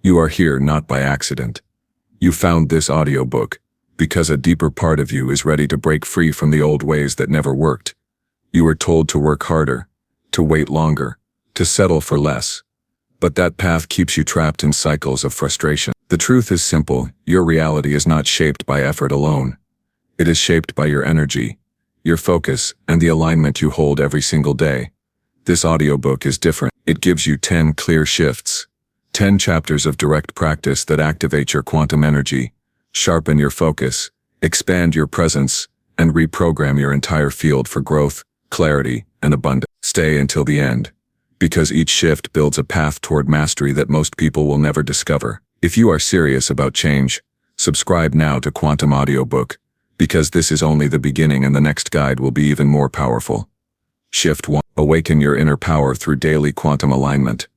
You are here not by accident. You found this audiobook because a deeper part of you is ready to break free from the old ways that never worked. You were told to work harder, to wait longer, to settle for less. But that path keeps you trapped in cycles of frustration. The truth is simple: your reality is not shaped by effort alone. It is shaped by your energy, your focus, and the alignment you hold every single day. This audiobook is different. It gives you 10 clear shifts, 10 chapters of direct practice that activate your quantum energy, sharpen your focus, expand your presence, and reprogram your entire field for growth, clarity, and abundance. Stay until the end, because each shift builds a path toward mastery that most people will never discover. If you are serious about change, subscribe now to Quantum Audiobook, because this is only the beginning and the next guide will be even more powerful. Shift 1. Awaken your inner power through daily quantum alignment.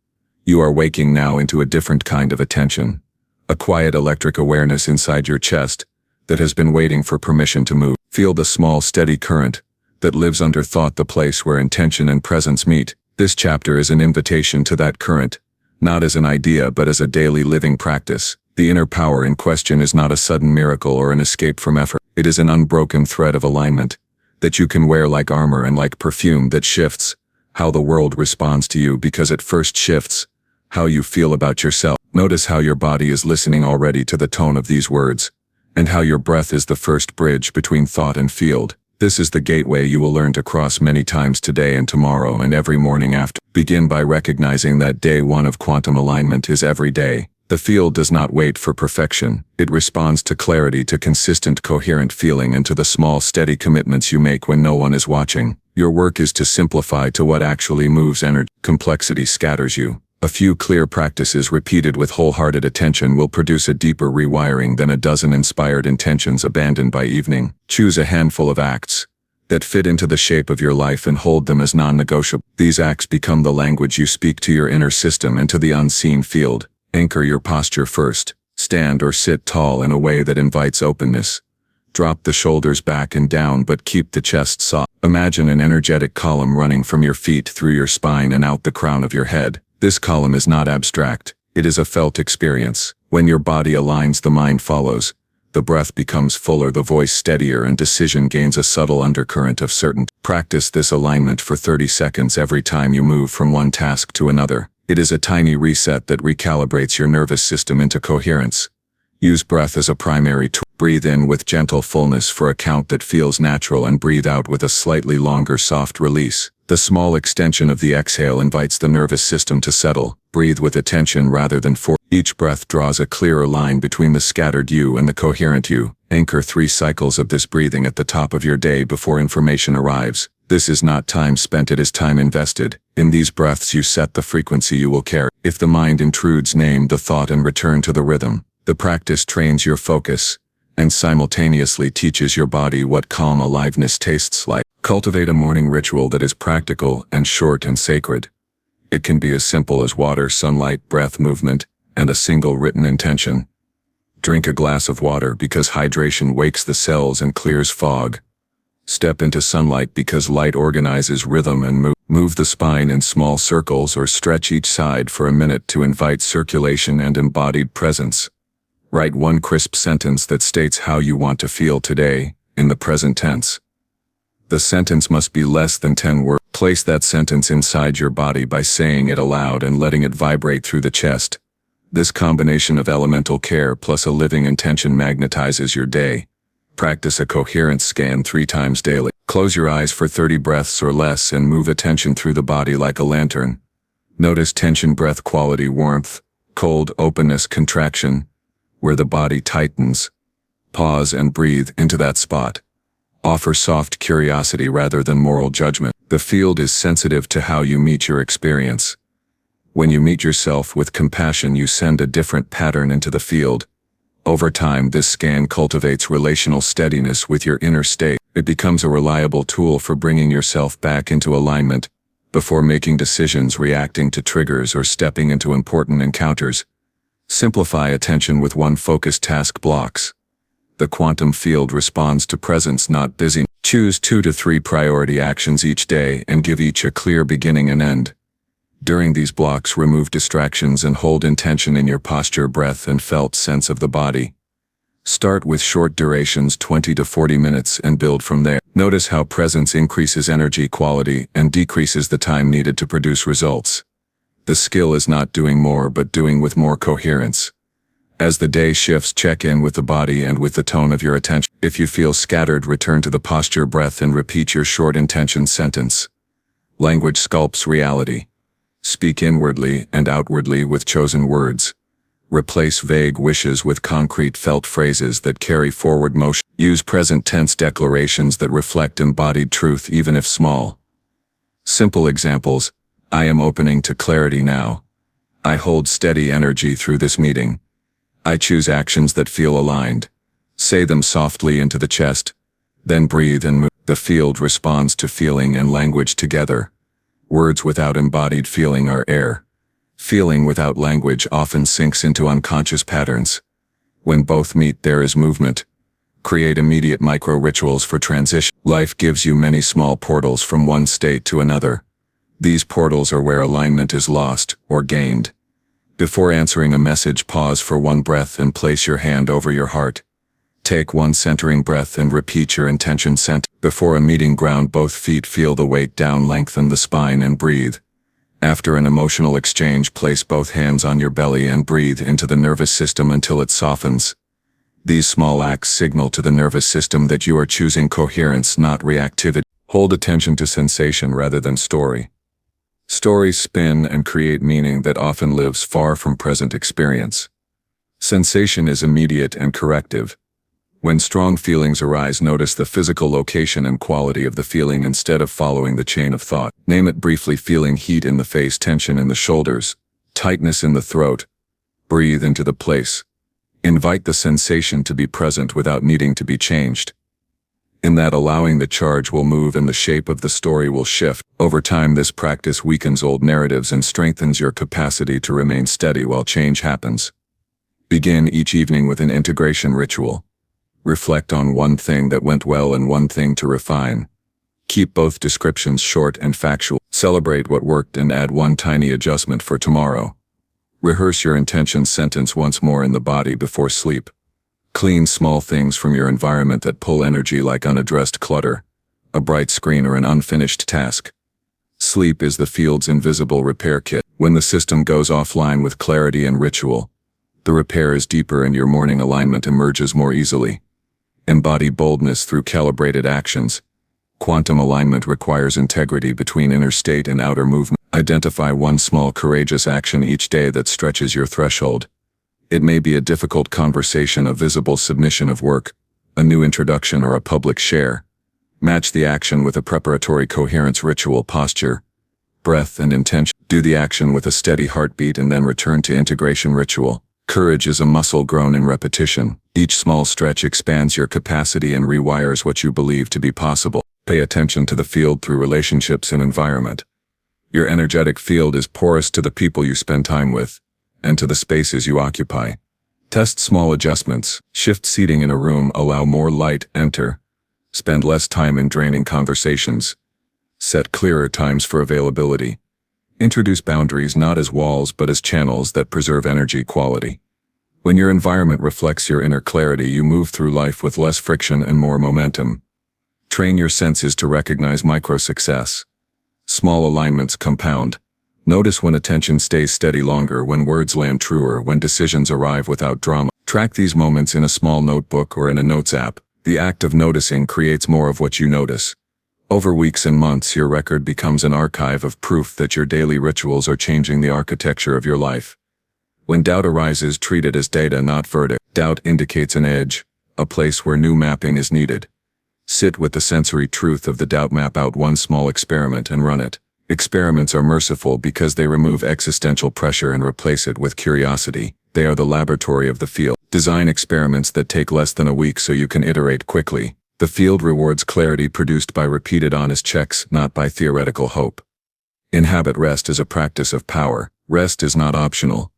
You are waking now into a different kind of attention, a quiet electric awareness inside your chest that has been waiting for permission to move. Feel the small, steady current that lives under thought, the place where intention and presence meet. This chapter is an invitation to that current, not as an idea but as a daily living practice. The inner power in question is not a sudden miracle or an escape from effort. It is an unbroken thread of alignment that you can wear like armor and like perfume that shifts how the world responds to you, because it first shifts how you feel about yourself. Notice how your body is listening already to the tone of these words, and how your breath is the first bridge between thought and field. This is the gateway you will learn to cross many times today and tomorrow and every morning after. Begin by recognizing that day one of quantum alignment is every day. The field does not wait for perfection. It responds to clarity, to consistent, coherent feeling, and to the small, steady commitments you make when no one is watching. Your work is to simplify to what actually moves energy. Complexity scatters you. A few clear practices repeated with wholehearted attention will produce a deeper rewiring than a dozen inspired intentions abandoned by evening. Choose a handful of acts that fit into the shape of your life and hold them as non-negotiable. These acts become the language you speak to your inner system and to the unseen field. Anchor your posture first. Stand or sit tall in a way that invites openness. Drop the shoulders back and down, but keep the chest soft. Imagine an energetic column running from your feet through your spine and out the crown of your head. This column is not abstract. It is a felt experience. When your body aligns, the mind follows. The breath becomes fuller, the voice steadier, and decision gains a subtle undercurrent of certainty. Practice this alignment for 30 seconds every time you move from one task to another. It is a tiny reset that recalibrates your nervous system into coherence. Use breath as a primary tool. Breathe in with gentle fullness for a count that feels natural, and breathe out with a slightly longer, soft release. The small extension of the exhale invites the nervous system to settle. Breathe with attention rather than force. Each breath draws a clearer line between the scattered you and the coherent you. Anchor 3 cycles of this breathing at the top of your day before information arrives. This is not time spent, it is time invested. In these breaths you set the frequency you will carry. If the mind intrudes, name the thought and return to the rhythm. The practice trains your focus and simultaneously teaches your body what calm aliveness tastes like. Cultivate a morning ritual that is practical and short and sacred. It can be as simple as water, sunlight, breath, movement, and a single written intention. Drink a glass of water because hydration wakes the cells and clears fog. Step into sunlight because light organizes rhythm and mood. Move the spine in small circles or stretch each side for a minute to invite circulation and embodied presence. Write one crisp sentence that states how you want to feel today, in the present tense. The sentence must be less than 10 words. Place that sentence inside your body by saying it aloud and letting it vibrate through the chest. This combination of elemental care plus a living intention magnetizes your day. Practice a coherence scan 3 times daily. Close your eyes for 30 breaths or less and move attention through the body like a lantern. Notice tension, breath quality, warmth, cold, openness, contraction, where the body tightens. Pause and breathe into that spot. Offer soft curiosity rather than moral judgment. The field is sensitive to how you meet your experience. When you meet yourself with compassion, you send a different pattern into the field. Over time, this scan cultivates relational steadiness with your inner state. It becomes a reliable tool for bringing yourself back into alignment before making decisions, reacting to triggers, or stepping into important encounters. Simplify attention with one focused task blocks. The quantum field responds to presence, not busy. Choose 2 to 3 priority actions each day and give each a clear beginning and end. During these blocks, remove distractions and hold intention in your posture, breath, and felt sense of the body. Start with short durations, 20 to 40 minutes, and build from there. Notice how presence increases energy quality and decreases the time needed to produce results. The skill is not doing more, but doing with more coherence. As the day shifts, check in with the body and with the tone of your attention. If you feel scattered, return to the posture, breath, and repeat your short intention sentence. Language sculpts reality. Speak inwardly and outwardly with chosen words. Replace vague wishes with concrete felt phrases that carry forward motion. Use present tense declarations that reflect embodied truth, even if small. Simple examples: I am opening to clarity now. I hold steady energy through this meeting. I choose actions that feel aligned. Say them softly into the chest, then breathe and move. The field responds to feeling and language together. Words without embodied feeling are air. Feeling without language often sinks into unconscious patterns. When both meet, there is movement. Create immediate micro-rituals for transition. Life gives you many small portals from one state to another. These portals are where alignment is lost or gained. Before answering a message, pause for one breath and place your hand over your heart. Take one centering breath and repeat your intention sentence. Before a meeting, ground both feet, feel the weight down, lengthen the spine, and breathe. After an emotional exchange, place both hands on your belly and breathe into the nervous system until it softens. These small acts signal to the nervous system that you are choosing coherence, not reactivity. Hold attention to sensation rather than story. Stories spin and create meaning that often lives far from present experience. Sensation is immediate and corrective. When strong feelings arise, notice the physical location and quality of the feeling instead of following the chain of thought. Name it briefly: feeling heat in the face, tension in the shoulders, tightness in the throat. Breathe into the place. Invite the sensation to be present without needing to be changed. In that allowing, the charge will move and the shape of the story will shift. Over time, this practice weakens old narratives and strengthens your capacity to remain steady while change happens. Begin each evening with an integration ritual. Reflect on one thing that went well and one thing to refine. Keep both descriptions short and factual. Celebrate what worked and add one tiny adjustment for tomorrow. Rehearse your intention sentence once more in the body before sleep. Clean small things from your environment that pull energy, like unaddressed clutter, a bright screen, or an unfinished task. Sleep is the field's invisible repair kit. When the system goes offline with clarity and ritual, the repair is deeper and your morning alignment emerges more easily. Embody boldness through calibrated actions. Quantum alignment requires integrity between inner state and outer movement. Identify one small courageous action each day that stretches your threshold. It may be a difficult conversation, a visible submission of work, a new introduction, or a public share. Match the action with a preparatory coherence ritual: posture, breath, and intention. Do the action with a steady heartbeat and then return to integration ritual. Courage is a muscle grown in repetition. Each small stretch expands your capacity and rewires what you believe to be possible. Pay attention to the field through relationships and environment. Your energetic field is porous to the people you spend time with, and to the spaces you occupy. Test small adjustments. Shift seating in a room, allow more light enter. Spend less time in draining conversations. Set clearer times for availability. Introduce boundaries not as walls but as channels that preserve energy quality. When your environment reflects your inner clarity, you move through life with less friction and more momentum. Train your senses to recognize micro-success. Small alignments compound. Notice when attention stays steady longer, when words land truer, when decisions arrive without drama. Track these moments in a small notebook or in a notes app. The act of noticing creates more of what you notice. Over weeks and months, your record becomes an archive of proof that your daily rituals are changing the architecture of your life. When doubt arises, treat it as data, not verdict. Doubt indicates an edge, a place where new mapping is needed. Sit with the sensory truth of the doubt, map out one small experiment and run it. Experiments are merciful because they remove existential pressure and replace it with curiosity. They are the laboratory of the field. Design experiments that take less than a week so you can iterate quickly. The field rewards clarity produced by repeated honest checks, not by theoretical hope. Inhabit rest as a practice of power. Rest is not optional.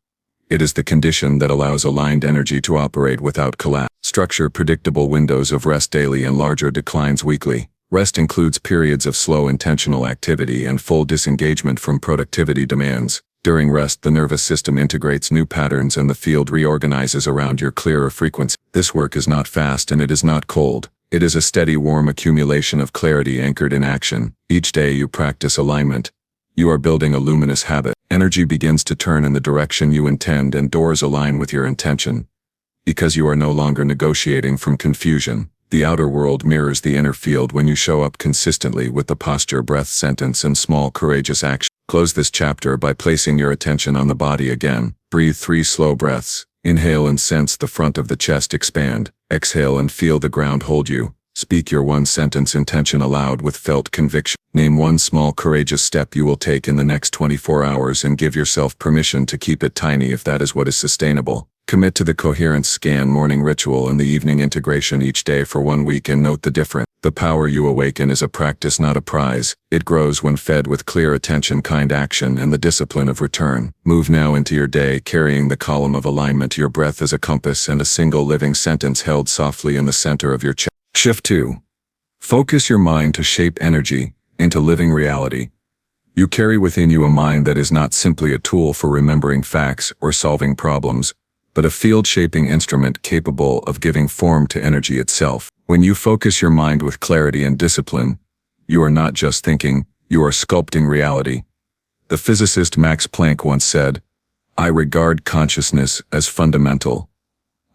It is the condition that allows aligned energy to operate without collapse. Structure predictable windows of rest daily and larger declines weekly. Rest includes periods of slow intentional activity and full disengagement from productivity demands. During rest, the nervous system integrates new patterns and the field reorganizes around your clearer frequency. This work is not fast and it is not cold. It is a steady, warm accumulation of clarity anchored in action. Each day you practice alignment. You are building a luminous habit. Energy begins to turn in the direction you intend and doors align with your intention. Because you are no longer negotiating from confusion. The outer world mirrors the inner field when you show up consistently with the posture, breath, sentence, and small courageous action. Close this chapter by placing your attention on the body again. Breathe 3 slow breaths. Inhale and sense the front of the chest expand. Exhale and feel the ground hold you. Speak your one-sentence intention aloud with felt conviction. Name one small courageous step you will take in the next 24 hours and give yourself permission to keep it tiny if that is what is sustainable. Commit to the coherence scan morning ritual and the evening integration each day for 1 week and note the difference. The power you awaken is a practice, not a prize. It grows when fed with clear attention, kind action, and the discipline of return. Move now into your day, carrying the column of alignment, your breath as a compass, and a single living sentence held softly in the center of your chest. Shift 2. Focus your mind to shape energy into living reality. You carry within you a mind that is not simply a tool for remembering facts or solving problems, but a field-shaping instrument capable of giving form to energy itself. When you focus your mind with clarity and discipline, you are not just thinking, you are sculpting reality. The physicist Max Planck once said, "I regard consciousness as fundamental.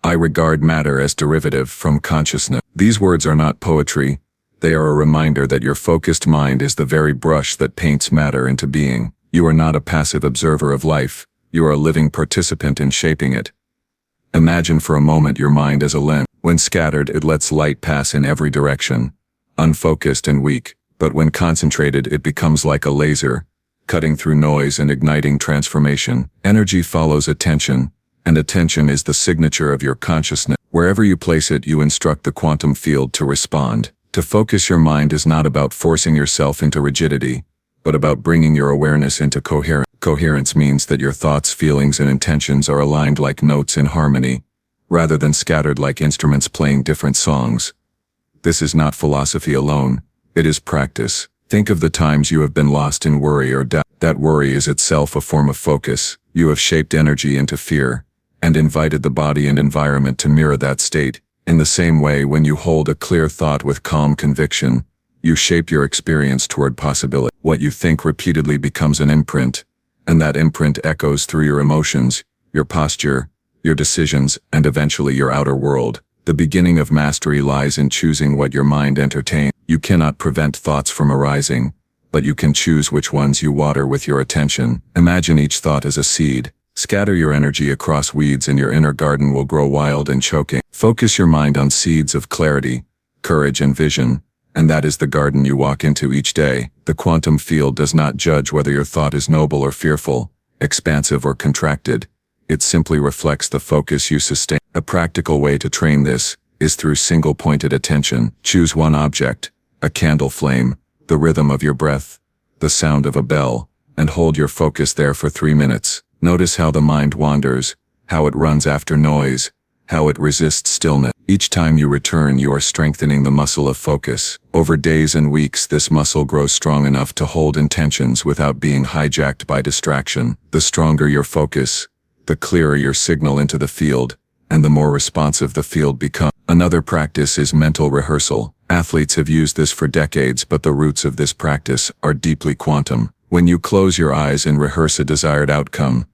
I regard matter as derivative from consciousness." These words are not poetry. They are a reminder that your focused mind is the very brush that paints matter into being. You are not a passive observer of life. You are a living participant in shaping it. Imagine for a moment your mind as a lens. When scattered, it lets light pass in every direction, unfocused and weak. But when concentrated, it becomes like a laser, cutting through noise and igniting transformation. Energy follows attention, and attention is the signature of your consciousness. Wherever you place it, you instruct the quantum field to respond. To focus your mind is not about forcing yourself into rigidity, but about bringing your awareness into coherence. Coherence means that your thoughts, feelings, and intentions are aligned like notes in harmony, rather than scattered like instruments playing different songs. This is not philosophy alone, it is practice. Think of the times you have been lost in worry or doubt. That worry is itself a form of focus. You have shaped energy into fear, and invited the body and environment to mirror that state. In the same way, when you hold a clear thought with calm conviction, you shape your experience toward possibility. What you think repeatedly becomes an imprint, and that imprint echoes through your emotions, your posture, your decisions, and eventually your outer world. The beginning of mastery lies in choosing what your mind entertains. You cannot prevent thoughts from arising, but you can choose which ones you water with your attention. Imagine each thought as a seed. Scatter your energy across weeds and your inner garden will grow wild and choking. Focus your mind on seeds of clarity, courage, and vision, and that is the garden you walk into each day. The quantum field does not judge whether your thought is noble or fearful, expansive or contracted. It simply reflects the focus you sustain. A practical way to train this is through single-pointed attention. Choose one object, a candle flame, the rhythm of your breath, the sound of a bell, and hold your focus there for 3 minutes. Notice how the mind wanders, how it runs after noise, how it resists stillness. Each time you return, you are strengthening the muscle of focus. Over days and weeks, this muscle grows strong enough to hold intentions without being hijacked by distraction. The stronger your focus, the clearer your signal into the field, and the more responsive the field becomes. Another practice is mental rehearsal. Athletes have used this for decades, but the roots of this practice are deeply quantum. When you close your eyes and rehearse a desired outcome,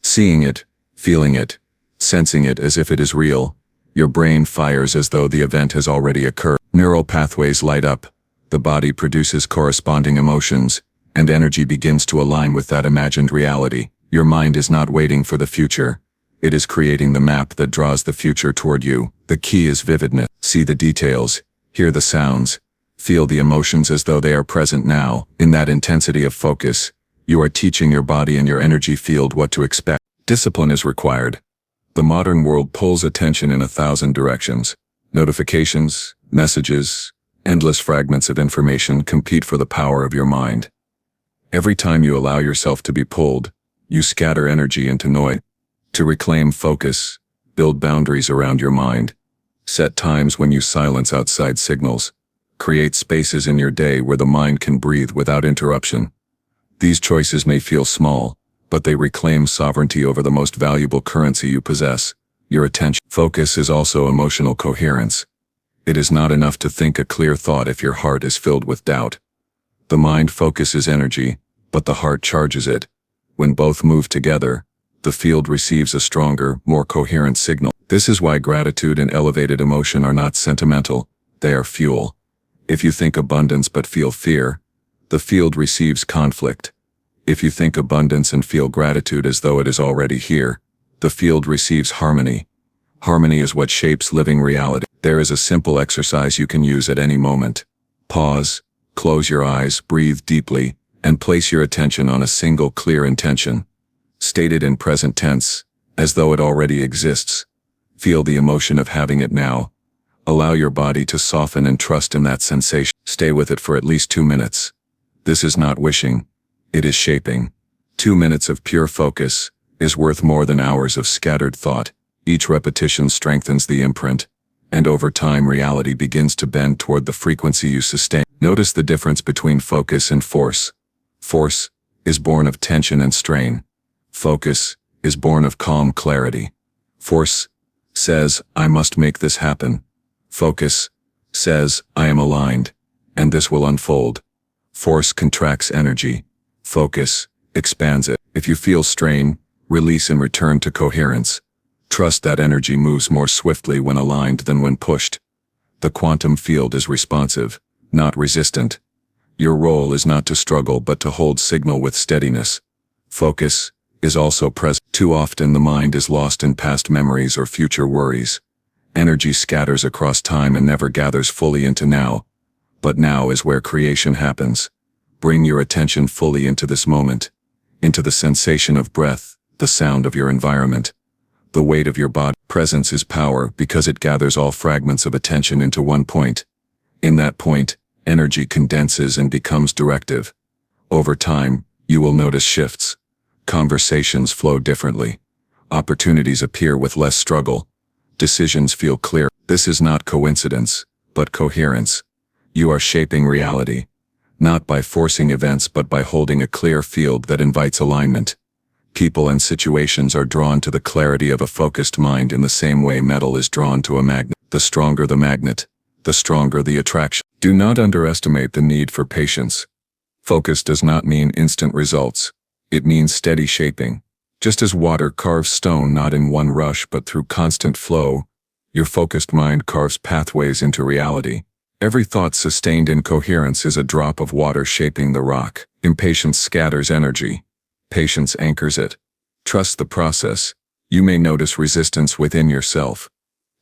seeing it, feeling it, sensing it as if it is real, your brain fires as though the event has already occurred. Neural pathways light up, the body produces corresponding emotions, and energy begins to align with that imagined reality. Your mind is not waiting for the future. It is creating the map that draws the future toward you. The key is vividness. See the details, hear the sounds, feel the emotions as though they are present now. In that intensity of focus, you are teaching your body and your energy field what to expect. Discipline is required. The modern world pulls attention in 1,000 directions. Notifications, messages, endless fragments of information compete for the power of your mind. Every time you allow yourself to be pulled, you scatter energy into noise. To reclaim focus, build boundaries around your mind. Set times when you silence outside signals. Create spaces in your day where the mind can breathe without interruption. These choices may feel small, but they reclaim sovereignty over the most valuable currency you possess, your attention. Focus is also emotional coherence. It is not enough to think a clear thought if your heart is filled with doubt. The mind focuses energy, but the heart charges it. When both move together, the field receives a stronger, more coherent signal. This is why gratitude and elevated emotion are not sentimental, they are fuel. If you think abundance but feel fear, the field receives conflict. If you think abundance and feel gratitude as though it is already here, the field receives harmony. Harmony is what shapes living reality. There is a simple exercise you can use at any moment. Pause, close your eyes, breathe deeply, and place your attention on a single clear intention. State it in present tense, as though it already exists. Feel the emotion of having it now. Allow your body to soften and trust in that sensation. Stay with it for at least 2 minutes. This is not wishing, it is shaping. 2 minutes of pure focus is worth more than hours of scattered thought. Each repetition strengthens the imprint, and over time reality begins to bend toward the frequency you sustain. Notice the difference between focus and force. Force is born of tension and strain. Focus is born of calm clarity. Force says, I must make this happen. Focus says, I am aligned, and this will unfold. Force contracts energy. Focus expands it. If you feel strain, release and return to coherence. Trust that energy moves more swiftly when aligned than when pushed. The quantum field is responsive, not resistant. Your role is not to struggle but to hold signal with steadiness. Focus is also present. Too often the mind is lost in past memories or future worries. Energy scatters across time and never gathers fully into now. But now is where creation happens. Bring your attention fully into this moment, into the sensation of breath, the sound of your environment, the weight of your body. Presence is power because it gathers all fragments of attention into one point. In that point, energy condenses and becomes directive. Over time, you will notice shifts. Conversations flow differently. Opportunities appear with less struggle. Decisions feel clear. This is not coincidence, but coherence. You are shaping reality, not by forcing events but by holding a clear field that invites alignment. People and situations are drawn to the clarity of a focused mind in the same way metal is drawn to a magnet. The stronger the magnet, the stronger the attraction. Do not underestimate the need for patience. Focus does not mean instant results. It means steady shaping. Just as water carves stone not in one rush but through constant flow, your focused mind carves pathways into reality. Every thought sustained in coherence is a drop of water shaping the rock. Impatience scatters energy. Patience anchors it. Trust the process. You may notice resistance within yourself.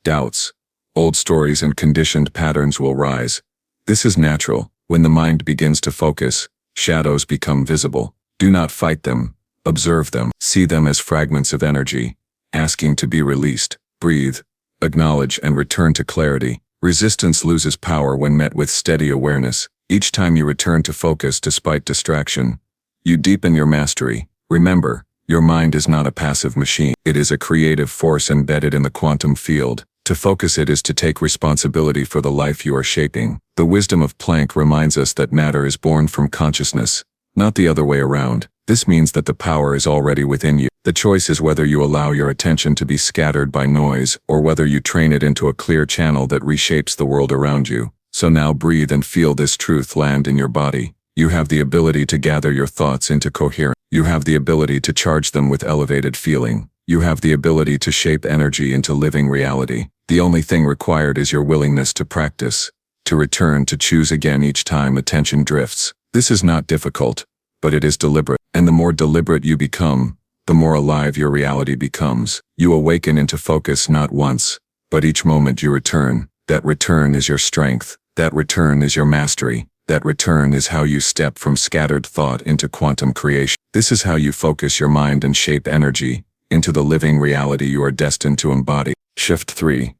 Doubts, old stories and conditioned patterns will rise. This is natural. When the mind begins to focus, shadows become visible. Do not fight them. Observe them. See them as fragments of energy, asking to be released. Breathe, acknowledge and return to clarity. Resistance loses power when met with steady awareness. Each time you return to focus despite distraction, you deepen your mastery. Remember, your mind is not a passive machine. It is a creative force embedded in the quantum field. To focus it is to take responsibility for the life you are shaping. The wisdom of Planck reminds us that matter is born from consciousness, not the other way around. This means that the power is already within you. The choice is whether you allow your attention to be scattered by noise or whether you train it into a clear channel that reshapes the world around you. So now breathe and feel this truth land in your body. You have the ability to gather your thoughts into coherence. You have the ability to charge them with elevated feeling. You have the ability to shape energy into living reality. The only thing required is your willingness to practice, to return, to choose again each time attention drifts. This is not difficult, but it is deliberate. And the more deliberate you become, the more alive your reality becomes. You awaken into focus not once, but each moment you return. That return is your strength. That return is your mastery. That return is how you step from scattered thought into quantum creation. This is how you focus your mind and shape energy into the living reality you are destined to embody. Shift 3.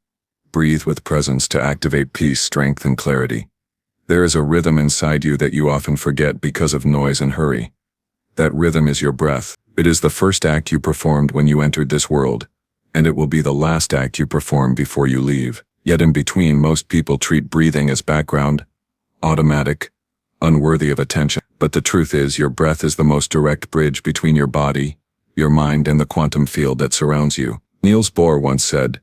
Breathe with presence to activate peace, strength, and clarity. There is a rhythm inside you that you often forget because of noise and hurry. That rhythm is your breath. It is the first act you performed when you entered this world, and it will be the last act you perform before you leave. Yet in between, most people treat breathing as background, automatic, unworthy of attention. But the truth is, your breath is the most direct bridge between your body, your mind, and the quantum field that surrounds you. Niels Bohr once said,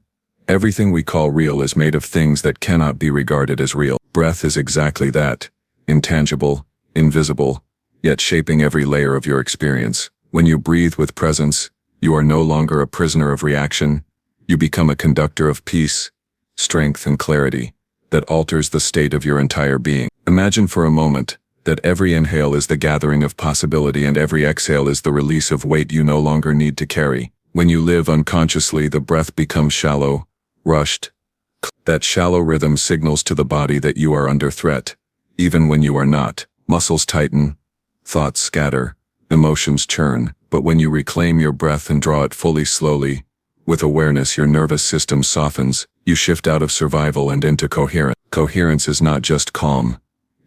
"Everything we call real is made of things that cannot be regarded as real." Breath is exactly that, intangible, invisible, yet shaping every layer of your experience. When you breathe with presence, you are no longer a prisoner of reaction. You become a conductor of peace, strength, and clarity that alters the state of your entire being. Imagine for a moment that every inhale is the gathering of possibility and every exhale is the release of weight you no longer need to carry. When you live unconsciously, the breath becomes shallow, rushed. That shallow rhythm signals to the body that you are under threat, even when you are not. Muscles tighten, thoughts scatter, emotions churn. But when you reclaim your breath and draw it fully slowly, with awareness, your nervous system softens. You shift out of survival and into coherence. Coherence is not just calm.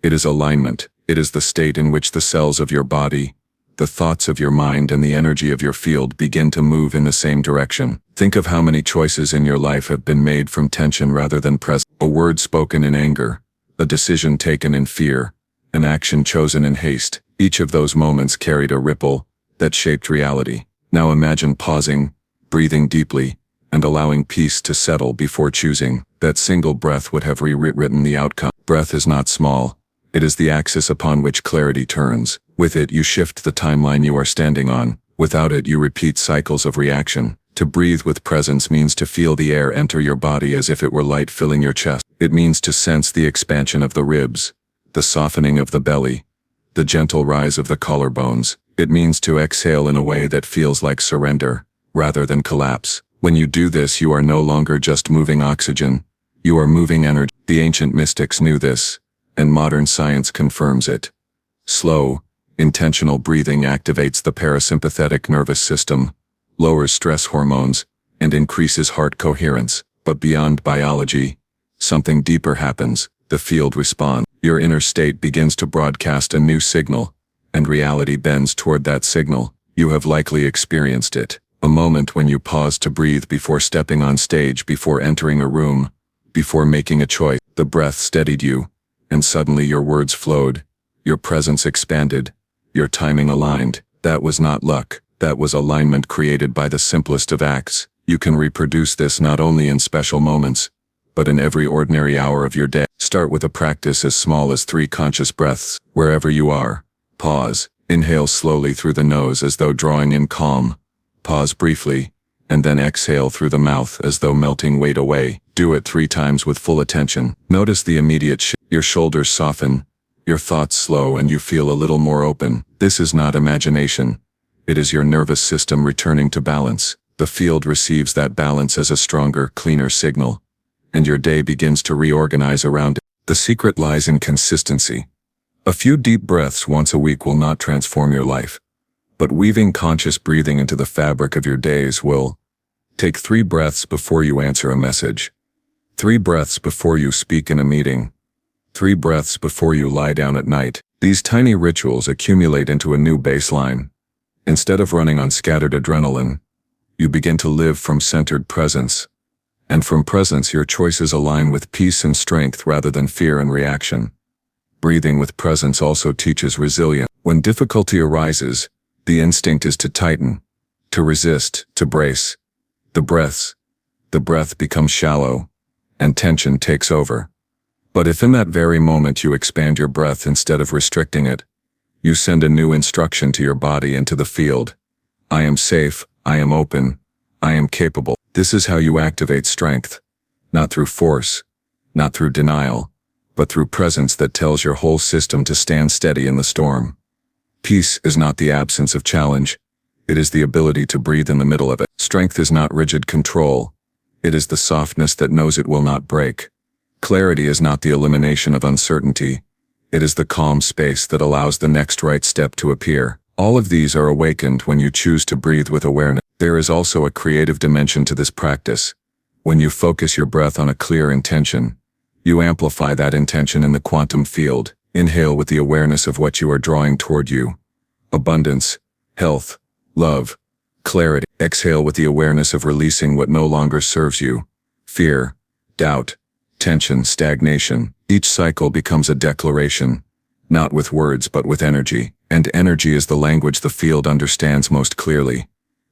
It is alignment. It is the state in which the cells of your body, the thoughts of your mind, and the energy of your field begin to move in the same direction. Think of how many choices in your life have been made from tension rather than presence. A word spoken in anger, a decision taken in fear, an action chosen in haste. Each of those moments carried a ripple that shaped reality. Now imagine pausing, breathing deeply, and allowing peace to settle before choosing. That single breath would have rewritten the outcome. Breath is not small. It is the axis upon which clarity turns. With it, you shift the timeline you are standing on. Without it, you repeat cycles of reaction. To breathe with presence means to feel the air enter your body as if it were light filling your chest. It means to sense the expansion of the ribs, the softening of the belly, the gentle rise of the collarbones. It means to exhale in a way that feels like surrender, rather than collapse. When you do this, you are no longer just moving oxygen. You are moving energy. The ancient mystics knew this, and modern science confirms it. Slow, intentional breathing activates the parasympathetic nervous system, lowers stress hormones, and increases heart coherence. But beyond biology, something deeper happens. The field responds. Your inner state begins to broadcast a new signal, and reality bends toward that signal. You have likely experienced it. A moment when you paused to breathe before stepping on stage, before entering a room, before making a choice. The breath steadied you, and suddenly your words flowed, your presence expanded, your timing aligned. That was not luck. That was alignment created by the simplest of acts. You can reproduce this not only in special moments, but in every ordinary hour of your day. Start with a practice as small as 3 conscious breaths. Wherever you are, pause. Inhale slowly through the nose as though drawing in calm. Pause briefly, and then exhale through the mouth as though melting weight away. Do it 3 times with full attention. Notice the immediate shift. Your shoulders soften, your thoughts slow, and you feel a little more open. This is not imagination. It is your nervous system returning to balance. The field receives that balance as a stronger, cleaner signal, and your day begins to reorganize around it. The secret lies in consistency. A few deep breaths once a week will not transform your life, but weaving conscious breathing into the fabric of your days will. Take 3 breaths before you answer a message. 3 breaths before you speak in a meeting. 3 breaths before you lie down at night. These tiny rituals accumulate into a new baseline. Instead of running on scattered adrenaline, you begin to live from centered presence. And from presence, your choices align with peace and strength rather than fear and reaction. Breathing with presence also teaches resilience. When difficulty arises, the instinct is to tighten, to resist, to brace. The breath becomes shallow, and tension takes over. But if in that very moment you expand your breath instead of restricting it, you send a new instruction to your body and to the field. I am safe, I am open, I am capable. This is how you activate strength. Not through force, not through denial, but through presence that tells your whole system to stand steady in the storm. Peace is not the absence of challenge. It is the ability to breathe in the middle of it. Strength is not rigid control. It is the softness that knows it will not break. Clarity is not the elimination of uncertainty. It is the calm space that allows the next right step to appear. All of these are awakened when you choose to breathe with awareness. There is also a creative dimension to this practice. When you focus your breath on a clear intention, you amplify that intention in the quantum field. Inhale with the awareness of what you are drawing toward you. Abundance, health, love, clarity. Exhale with the awareness of releasing what no longer serves you. Fear, doubt, tension, stagnation. Each cycle becomes a declaration, not with words but with energy, and energy is the language the field understands most clearly.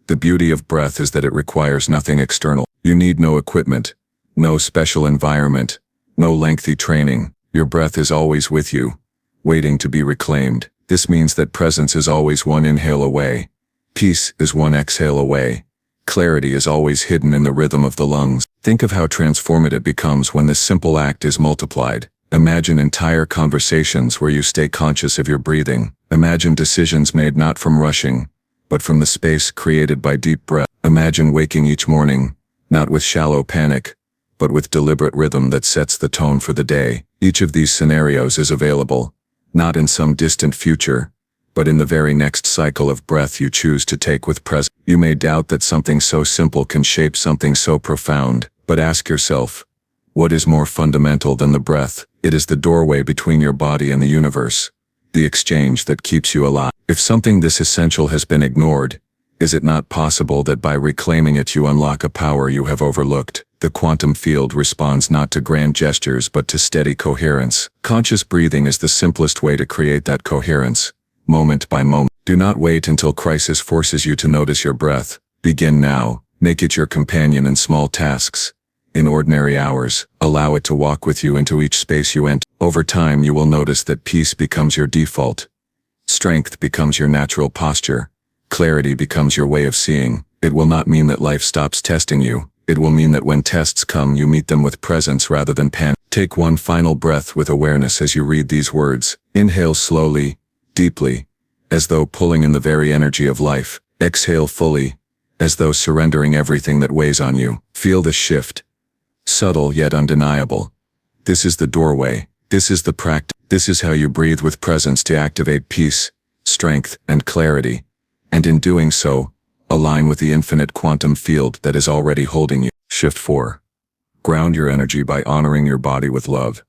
The beauty of breath is that it requires nothing external. You need no equipment, no special environment, no lengthy training. Your breath is always with you, waiting to be reclaimed. This means that presence is always one inhale away. Peace is one exhale away. Clarity is always hidden in the rhythm of the lungs. Think of how transformative it becomes when this simple act is multiplied. Imagine entire conversations where you stay conscious of your breathing. Imagine decisions made not from rushing, but from the space created by deep breath. Imagine waking each morning, not with shallow panic, but with deliberate rhythm that sets the tone for the day. Each of these scenarios is available, not in some distant future, but in the very next cycle of breath you choose to take with presence. You may doubt that something so simple can shape something so profound, but ask yourself, what is more fundamental than the breath? It is the doorway between your body and the universe, the exchange that keeps you alive. If something this essential has been ignored, is it not possible that by reclaiming it you unlock a power you have overlooked? The quantum field responds not to grand gestures but to steady coherence. Conscious breathing is the simplest way to create that coherence, moment by moment. Do not wait until crisis forces you to notice your breath. Begin now. Make it your companion in small tasks. In ordinary hours, allow it to walk with you into each space you enter. Over time you will notice that peace becomes your default. Strength becomes your natural posture. Clarity becomes your way of seeing. It will not mean that life stops testing you. It will mean that when tests come you meet them with presence rather than panic. Take one final breath with awareness as you read these words. Inhale slowly, deeply, as though pulling in the very energy of life. Exhale fully, as though surrendering everything that weighs on you. Feel the shift. Subtle yet undeniable. This is the doorway. This is the practice. This is how you breathe with presence to activate peace, strength, and clarity. And in doing so, align with the infinite quantum field that is already holding you. Shift 4. Ground your energy by honoring your body with love.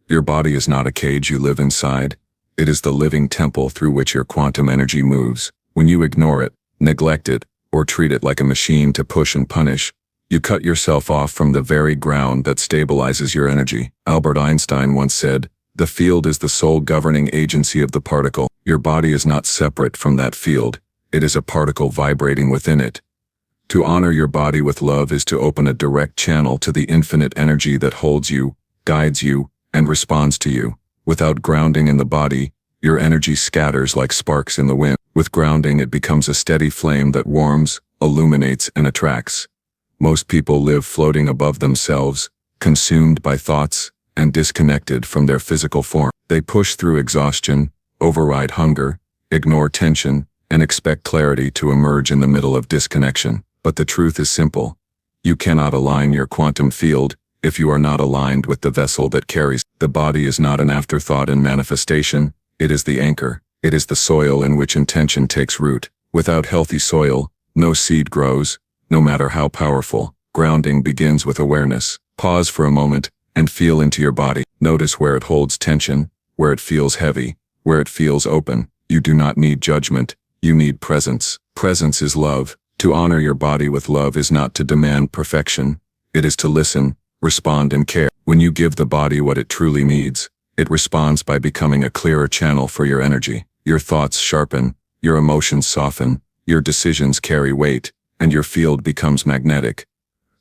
Your body is not a cage you live inside. It is the living temple through which your quantum energy moves. When you ignore it, neglect it, or treat it like a machine to push and punish, you cut yourself off from the very ground that stabilizes your energy. Albert Einstein once said, "The field is the sole governing agency of the particle." Your body is not separate from that field. It is a particle vibrating within it. To honor your body with love is to open a direct channel to the infinite energy that holds you, guides you, and responds to you. Without grounding in the body, your energy scatters like sparks in the wind. With grounding, it becomes a steady flame that warms, illuminates, and attracts. Most people live floating above themselves, consumed by thoughts, and disconnected from their physical form. They push through exhaustion, override hunger, ignore tension, and expect clarity to emerge in the middle of disconnection. But the truth is simple. You cannot align your quantum field if you are not aligned with the vessel that carries. The body is not an afterthought in manifestation. It is the anchor. It is the soil in which intention takes root. Without healthy soil, no seed grows, no matter how powerful. Grounding begins with awareness. Pause for a moment and feel into your body. Notice where it holds tension, where it feels heavy, where it feels open. You do not need judgment. You need presence. Presence is love. To honor your body with love is not to demand perfection. It is to listen, respond, and care. When you give the body what it truly needs, it responds by becoming a clearer channel for your energy. Your thoughts sharpen, your emotions soften, your decisions carry weight, and your field becomes magnetic.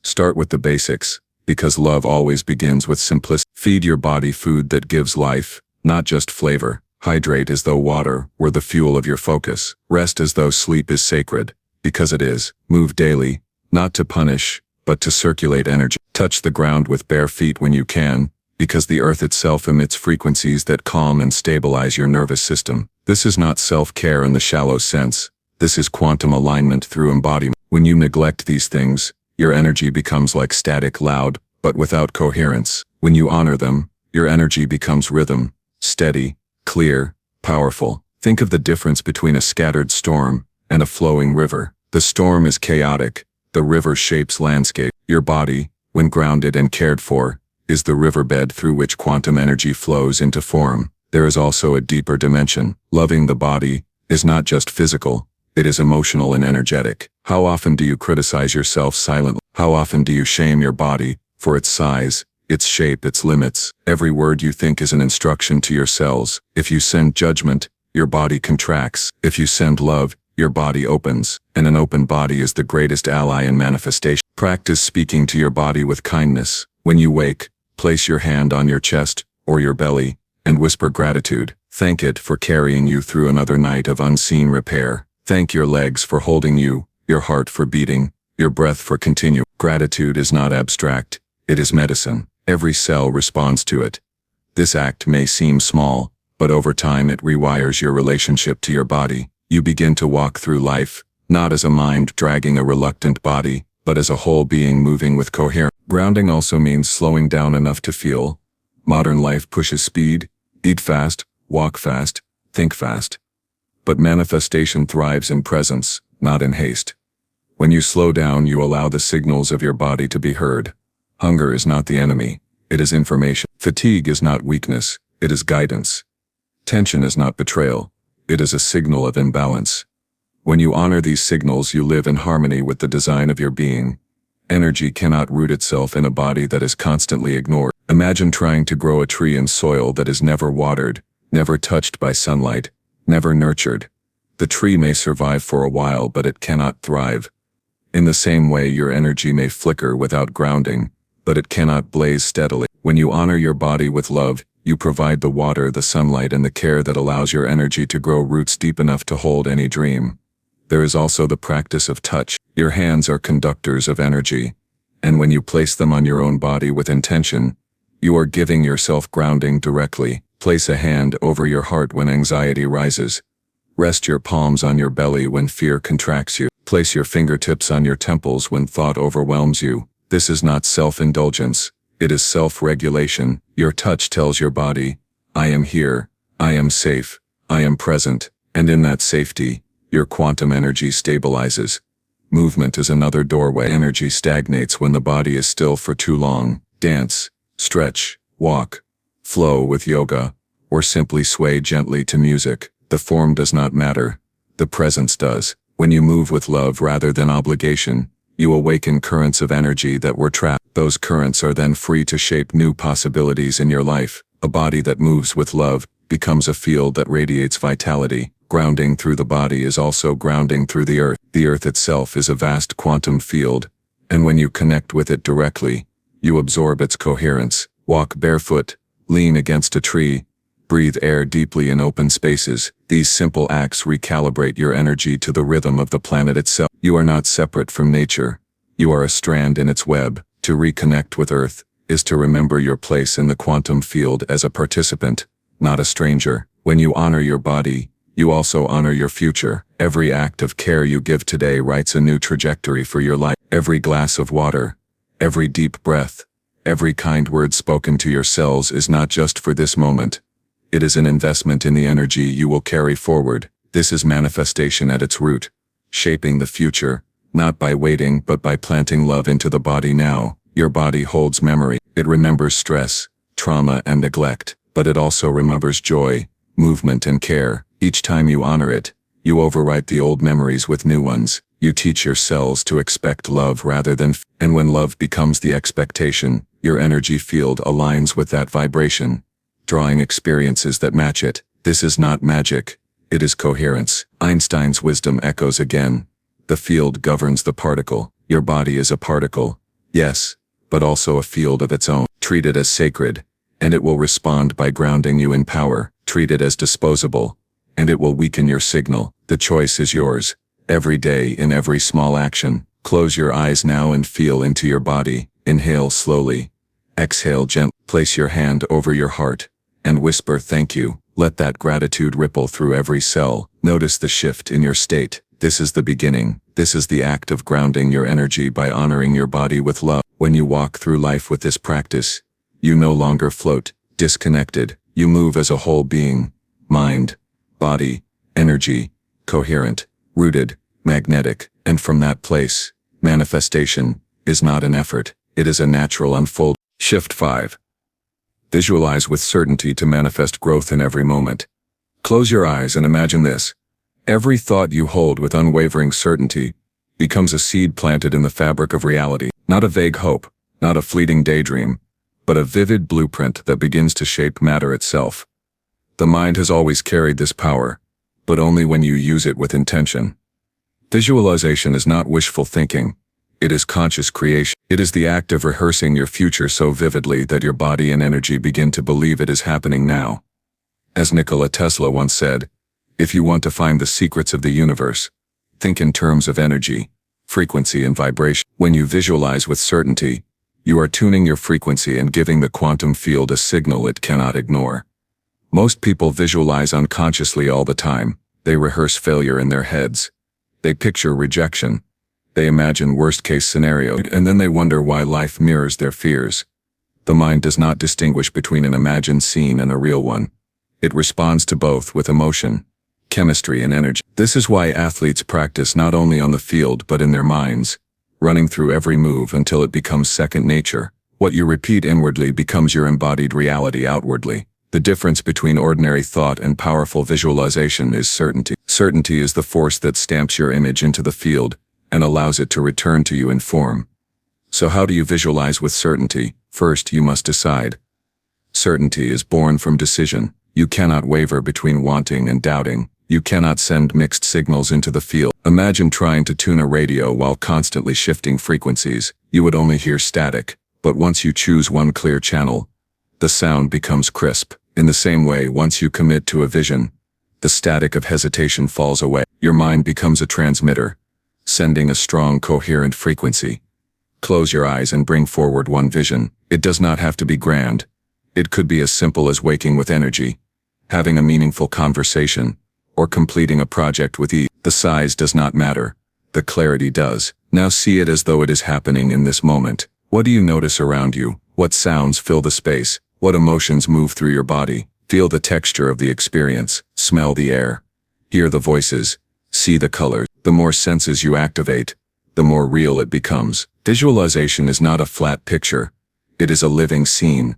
Start with the basics, because love always begins with simplicity. Feed your body food that gives life, not just flavor. Hydrate as though water were the fuel of your focus. Rest as though sleep is sacred, because it is. Move daily, not to punish, but to circulate energy. Touch the ground with bare feet when you can, because the earth itself emits frequencies that calm and stabilize your nervous system. This is not self-care in the shallow sense. This is quantum alignment through embodiment. When you neglect these things, your energy becomes like static, loud, but without coherence. When you honor them, your energy becomes rhythm, steady, clear, powerful. Think of the difference between a scattered storm and a flowing river. The storm is chaotic. The river shapes landscape. Your body, when grounded and cared for, is the riverbed through which quantum energy flows into form. There is also a deeper dimension. Loving the body is not just physical. It is emotional and energetic. How often do you criticize yourself silently? How often do you shame your body for its size, its shape, its limits. Every word you think is an instruction to your cells. If you send judgment, your body contracts. If you send love, your body opens. And an open body is the greatest ally in manifestation. Practice speaking to your body with kindness. When you wake, place your hand on your chest or your belly and whisper gratitude. Thank it for carrying you through another night of unseen repair. Thank your legs for holding you, your heart for beating, your breath for continuing. Gratitude is not abstract, it is medicine. Every cell responds to it. This act may seem small, but over time it rewires your relationship to your body. You begin to walk through life, not as a mind dragging a reluctant body, but as a whole being moving with coherence. Grounding also means slowing down enough to feel. Modern life pushes speed, eat fast, walk fast, think fast. But manifestation thrives in presence, not in haste. When you slow down, you allow the signals of your body to be heard. Hunger is not the enemy, it is information. Fatigue is not weakness, it is guidance. Tension is not betrayal, it is a signal of imbalance. When you honor these signals, you live in harmony with the design of your being. Energy cannot root itself in a body that is constantly ignored. Imagine trying to grow a tree in soil that is never watered, never touched by sunlight, never nurtured. The tree may survive for a while, but it cannot thrive. In the same way, your energy may flicker without grounding, but it cannot blaze steadily. When you honor your body with love, you provide the water, the sunlight, and the care that allows your energy to grow roots deep enough to hold any dream. There is also the practice of touch. Your hands are conductors of energy, and when you place them on your own body with intention, you are giving yourself grounding directly. Place a hand over your heart when anxiety rises. Rest your palms on your belly when fear contracts you. Place your fingertips on your temples when thought overwhelms you. This is not self-indulgence, it is self-regulation. Your touch tells your body, I am here, I am safe, I am present, and in that safety, your quantum energy stabilizes. Movement is another doorway. Energy stagnates when the body is still for too long. Dance, stretch, walk, flow with yoga, or simply sway gently to music. The form does not matter, the presence does. When you move with love rather than obligation, you awaken currents of energy that were trapped. Those currents are then free to shape new possibilities in your life. A body that moves with love becomes a field that radiates vitality. Grounding through the body is also grounding through the earth. The earth itself is a vast quantum field, and when you connect with it directly, you absorb its coherence. Walk barefoot, lean against a tree, breathe air deeply in open spaces. These simple acts recalibrate your energy to the rhythm of the planet itself. You are not separate from nature. You are a strand in its web. To reconnect with Earth is to remember your place in the quantum field as a participant, not a stranger. When you honor your body, you also honor your future. Every act of care you give today writes a new trajectory for your life. Every glass of water, every deep breath, every kind word spoken to your cells is not just for this moment. It is an investment in the energy you will carry forward. This is manifestation at its root, shaping the future, not by waiting but by planting love into the body now. Your body holds memory. It remembers stress, trauma, and neglect, but it also remembers joy, movement, and care. Each time you honor it, you overwrite the old memories with new ones. You teach your cells to expect love rather than and when love becomes the expectation, your energy field aligns with that vibration, drawing experiences that match it. This is not magic, it is coherence. Einstein's wisdom echoes again. The field governs the particle. Your body is a particle, yes, but also a field of its own. Treat it as sacred, and it will respond by grounding you in power. Treat it as disposable, and it will weaken your signal. The choice is yours. Every day, in every small action. Close your eyes now and feel into your body. Inhale slowly. Exhale gently. Place your hand over your heart and whisper thank you. Let that gratitude ripple through every cell. Notice the shift in your state. This is the beginning. This is the act of grounding your energy by honoring your body with love. When you walk through life with this practice, you no longer float, disconnected. You move as a whole being. Mind, body, energy, coherent, rooted, magnetic. And from that place, manifestation is not an effort. It is a natural unfold. Shift 5. Visualize with certainty to manifest growth in every moment. Close your eyes and imagine this. Every thought you hold with unwavering certainty becomes a seed planted in the fabric of reality. Not a vague hope, not a fleeting daydream, but a vivid blueprint that begins to shape matter itself. The mind has always carried this power, but only when you use it with intention. Visualization is not wishful thinking. It is conscious creation. It is the act of rehearsing your future so vividly that your body and energy begin to believe it is happening now. As Nikola Tesla once said, if you want to find the secrets of the universe, think in terms of energy, frequency and vibration. When you visualize with certainty, you are tuning your frequency and giving the quantum field a signal it cannot ignore. Most people visualize unconsciously all the time. They rehearse failure in their heads. They picture rejection. They imagine worst-case scenarios, and then they wonder why life mirrors their fears. The mind does not distinguish between an imagined scene and a real one. It responds to both with emotion, chemistry, and energy. This is why athletes practice not only on the field but in their minds, running through every move until it becomes second nature. What you repeat inwardly becomes your embodied reality outwardly. The difference between ordinary thought and powerful visualization is certainty. Certainty is the force that stamps your image into the field and allows it to return to you in form. So how do you visualize with certainty? First, you must decide. Certainty is born from decision. You cannot waver between wanting and doubting. You cannot send mixed signals into the field. Imagine trying to tune a radio while constantly shifting frequencies. You would only hear static. But once you choose one clear channel, the sound becomes crisp. In the same way, once you commit to a vision, the static of hesitation falls away. Your mind becomes a transmitter, sending a strong, coherent frequency. Close your eyes and bring forward one vision. It does not have to be grand. It could be as simple as waking with energy, having a meaningful conversation, or completing a project with ease. The size does not matter. The clarity does. Now see it as though it is happening in this moment. What do you notice around you? What sounds fill the space? What emotions move through your body? Feel the texture of the experience. Smell the air. Hear the voices. See the colors. The more senses you activate, the more real it becomes. Visualization is not a flat picture. It is a living scene.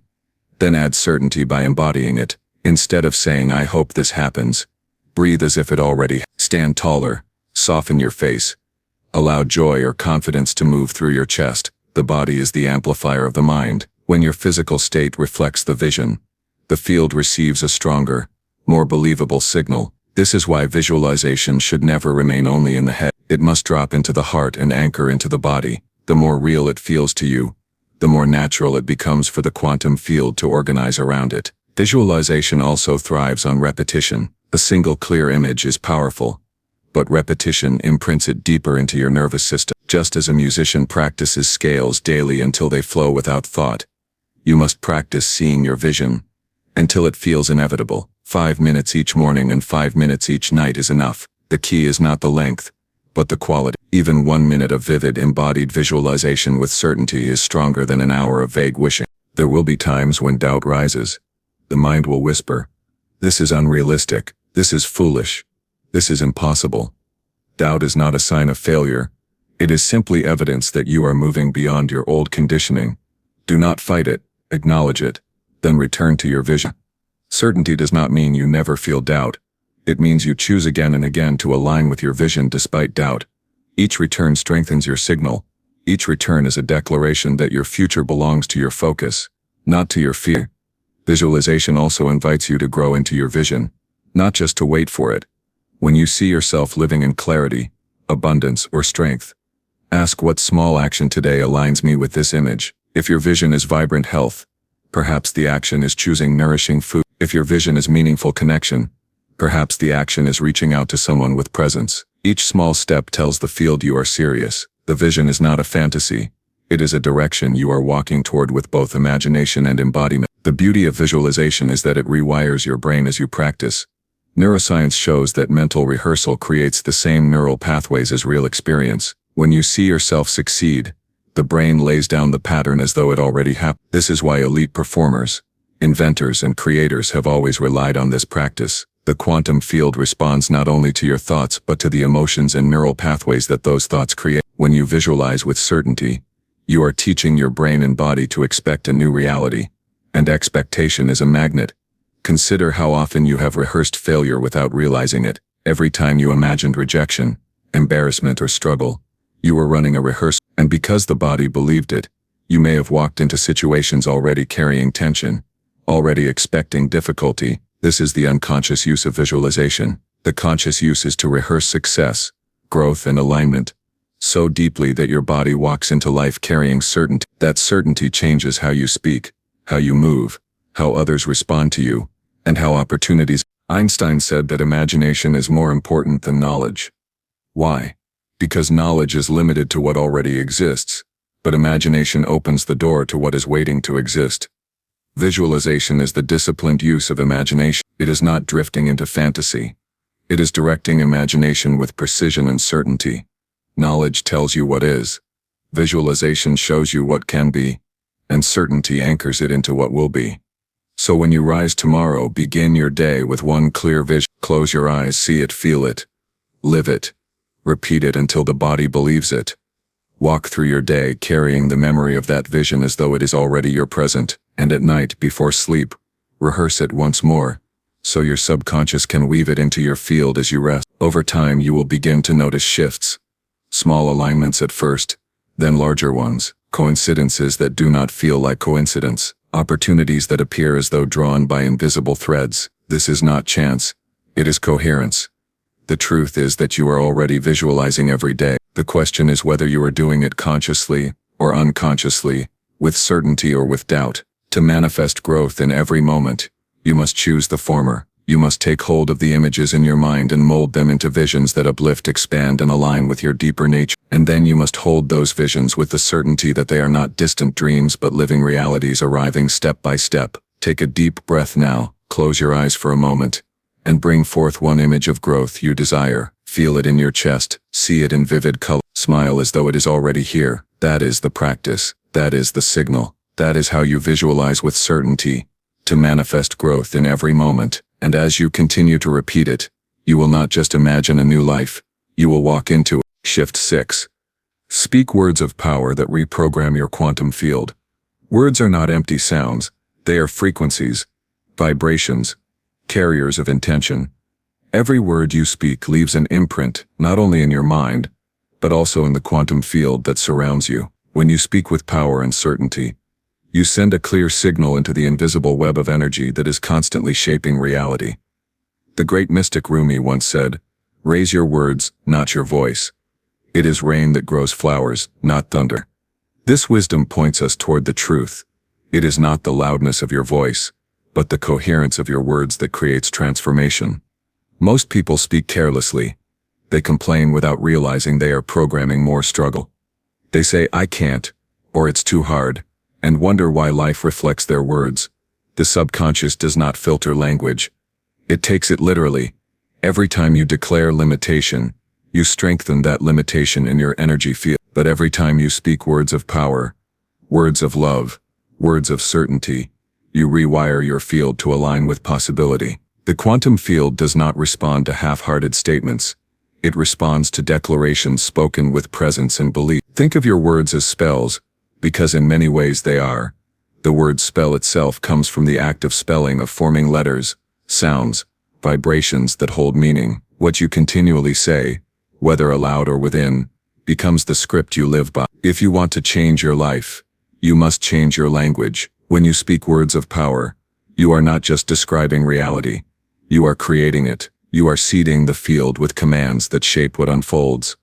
Then add certainty by embodying it. Instead of saying, I hope this happens, breathe as if it already. Stand taller. Soften your face. Allow joy or confidence to move through your chest. The body is the amplifier of the mind. When your physical state reflects the vision, the field receives a stronger, more believable signal. This is why visualization should never remain only in the head. It must drop into the heart and anchor into the body. The more real it feels to you, the more natural it becomes for the quantum field to organize around it. Visualization also thrives on repetition. A single clear image is powerful, but repetition imprints it deeper into your nervous system. Just as a musician practices scales daily until they flow without thought, you must practice seeing your vision until it feels inevitable. 5 minutes each morning and 5 minutes each night is enough. The key is not the length, but the quality. Even 1 minute of vivid embodied visualization with certainty is stronger than an hour of vague wishing. There will be times when doubt rises. The mind will whisper, this is unrealistic, this is foolish, this is impossible. Doubt is not a sign of failure. It is simply evidence that you are moving beyond your old conditioning. Do not fight it, acknowledge it, then return to your vision. Certainty does not mean you never feel doubt. It means you choose again and again to align with your vision despite doubt. Each return strengthens your signal. Each return is a declaration that your future belongs to your focus, not to your fear. Visualization also invites you to grow into your vision, not just to wait for it. When you see yourself living in clarity, abundance, or strength, ask what small action today aligns me with this image. If your vision is vibrant health, perhaps the action is choosing nourishing food. If your vision is meaningful connection, perhaps the action is reaching out to someone with presence. Each small step tells the field you are serious. The vision is not a fantasy. It is a direction you are walking toward with both imagination and embodiment. The beauty of visualization is that it rewires your brain as you practice. Neuroscience shows that mental rehearsal creates the same neural pathways as real experience. When you see yourself succeed, the brain lays down the pattern as though it already happened. This is why elite performers, inventors, and creators have always relied on this practice. The quantum field responds not only to your thoughts but to the emotions and neural pathways that those thoughts create. When you visualize with certainty, you are teaching your brain and body to expect a new reality. And expectation is a magnet. Consider how often you have rehearsed failure without realizing it. Every time you imagined rejection, embarrassment, or struggle, you were running a rehearsal. And because the body believed it, You may have walked into situations already carrying tension, already expecting difficulty. This is the unconscious use of visualization. The conscious use is to rehearse success, growth, and alignment so deeply that your body walks into life carrying certainty. That certainty changes how you speak, how you move, how others respond to you, and how opportunities. Einstein said that imagination is more important than knowledge. Why? Because knowledge is limited to what already exists, but imagination opens the door to what is waiting to exist. Visualization is the disciplined use of imagination. It is not drifting into fantasy. It is directing imagination with precision and certainty. Knowledge tells you what is. Visualization shows you what can be, and certainty anchors it into what will be. So when you rise tomorrow, begin your day with one clear vision. Close your eyes, see it, feel it, live it, repeat it until the body believes it. Walk through your day carrying the memory of that vision as though it is already your present, and at night, before sleep, rehearse it once more, so your subconscious can weave it into your field as you rest. Over time, you will begin to notice shifts. Small alignments at first, then larger ones, coincidences that do not feel like coincidence, opportunities that appear as though drawn by invisible threads. This is not chance, it is coherence. The truth is that you are already visualizing every day. The question is whether you are doing it consciously or unconsciously, with certainty or with doubt. To manifest growth in every moment, you must choose the former. You must take hold of the images in your mind and mold them into visions that uplift, expand, and align with your deeper nature. And then you must hold those visions with the certainty that they are not distant dreams but living realities arriving step by step. Take a deep breath now, close your eyes for a moment, and bring forth one image of growth you desire. Feel it in your chest, see it in vivid color. Smile as though it is already here. That is the practice. That is the signal. That is how you visualize with certainty, to manifest growth in every moment. And as you continue to repeat it, you will not just imagine a new life, you will walk into it. Shift 6. Speak words of power that reprogram your quantum field. Words are not empty sounds, they are frequencies, vibrations, carriers of intention. Every word you speak leaves an imprint, not only in your mind, but also in the quantum field that surrounds you. When you speak with power and certainty, you send a clear signal into the invisible web of energy that is constantly shaping reality. The great mystic Rumi once said, "Raise your words, not your voice. It is rain that grows flowers, not thunder." This wisdom points us toward the truth. It is not the loudness of your voice, but the coherence of your words that creates transformation. Most people speak carelessly. They complain without realizing they are programming more struggle. They say, "I can't," or "it's too hard," and wonder why life reflects their words. The subconscious does not filter language. It takes it literally. Every time you declare limitation, you strengthen that limitation in your energy field. But every time you speak words of power, words of love, words of certainty, you rewire your field to align with possibility. The quantum field does not respond to half-hearted statements. It responds to declarations spoken with presence and belief. Think of your words as spells, because in many ways they are. The word spell itself comes from the act of spelling, of forming letters, sounds, vibrations that hold meaning. What you continually say, whether aloud or within, becomes the script you live by. If you want to change your life, you must change your language. When you speak words of power, you are not just describing reality. You are creating it. You are seeding the field with commands that shape what unfolds.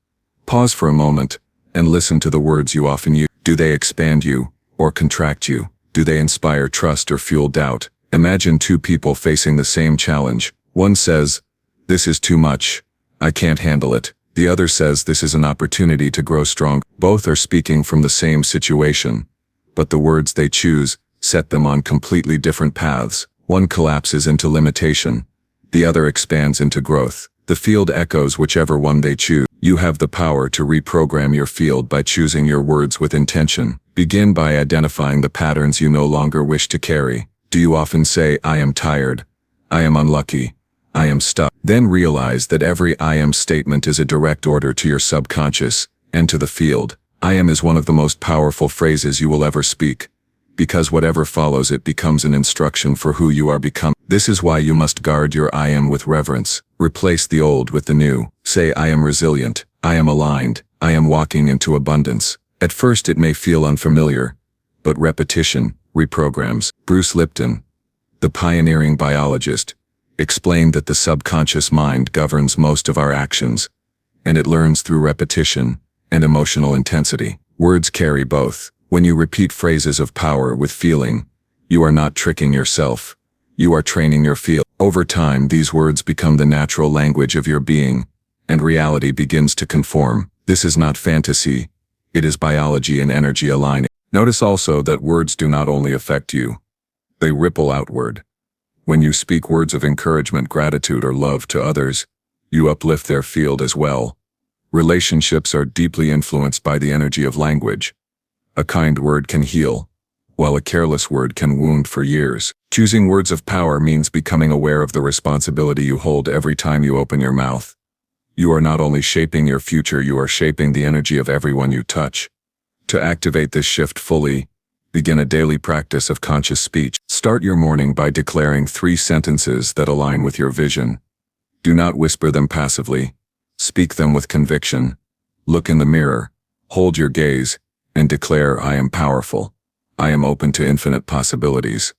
Pause for a moment and listen to the words you often use. Do they expand you or contract you? Do they inspire trust or fuel doubt? Imagine two people facing the same challenge. One says, "This is too much. I can't handle it." The other says, "This is an opportunity to grow strong." Both are speaking from the same situation, but the words they choose set them on completely different paths. One collapses into limitation. The other expands into growth. The field echoes whichever one they choose. You have the power to reprogram your field by choosing your words with intention. Begin by identifying the patterns you no longer wish to carry. Do you often say, "I am tired. I am unlucky. I am stuck"? Then realize that every "I am" statement is a direct order to your subconscious and to the field. "I am" is one of the most powerful phrases you will ever speak, because whatever follows it becomes an instruction for who you are becoming. This is why you must guard your "I am" with reverence. Replace the old with the new. Say, "I am resilient. I am aligned. I am walking into abundance." At first it may feel unfamiliar. but repetition reprograms. Bruce Lipton, the pioneering biologist, explained that the subconscious mind governs most of our actions, and it learns through repetition and emotional intensity. Words carry both. When you repeat phrases of power with feeling, you are not tricking yourself. You are training your field. Over time, these words become the natural language of your being, and reality begins to conform. This is not fantasy. It is biology and energy aligning. Notice also that words do not only affect you. They ripple outward. When you speak words of encouragement, gratitude, or love to others, you uplift their field as well. Relationships are deeply influenced by the energy of language. A kind word can heal, while a careless word can wound for years. Choosing words of power means becoming aware of the responsibility you hold every time you open your mouth. You are not only shaping your future, you are shaping the energy of everyone you touch. To activate this shift fully, begin a daily practice of conscious speech. Start your morning by declaring 3 sentences that align with your vision. Do not whisper them passively. Speak them with conviction. Look in the mirror, hold your gaze, and declare, I am powerful. I am open to infinite possibilities.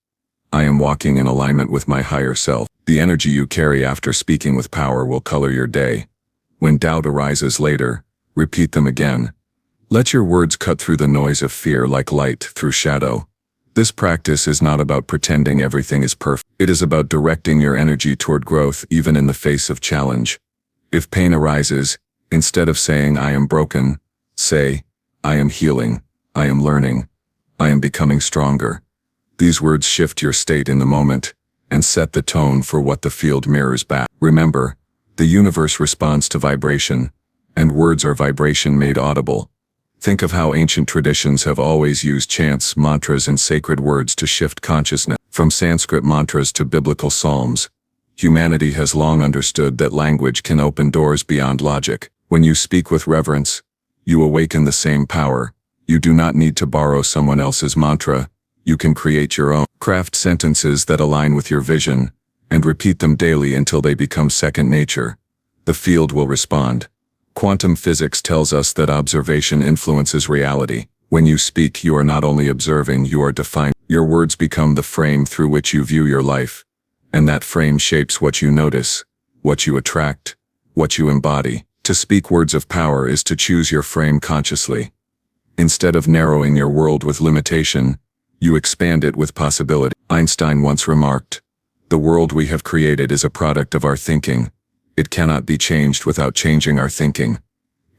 I am walking in alignment with my higher self. The energy you carry after speaking with power will color your day. When doubt arises later, repeat them again. Let your words cut through the noise of fear like light through shadow. This practice is not about pretending everything is perfect. It is about directing your energy toward growth even in the face of challenge. If pain arises, instead of saying I am broken, say, I am healing, I am learning, I am becoming stronger. These words shift your state in the moment and set the tone for what the field mirrors back. Remember, the universe responds to vibration, and words are vibration made audible. Think of how ancient traditions have always used chants, mantras, and sacred words to shift consciousness. From Sanskrit mantras to biblical psalms, humanity has long understood that language can open doors beyond logic. When you speak with reverence, you awaken the same power. You do not need to borrow someone else's mantra. You can create your own. Craft sentences that align with your vision, and repeat them daily until they become second nature. The field will respond. Quantum physics tells us that observation influences reality. When you speak, you are not only observing, you are defining. Your words become the frame through which you view your life, and that frame shapes what you notice, what you attract, what you embody. To speak words of power is to choose your frame consciously. Instead of narrowing your world with limitation, you expand it with possibility. Einstein once remarked, "The world we have created is a product of our thinking. It cannot be changed without changing our thinking."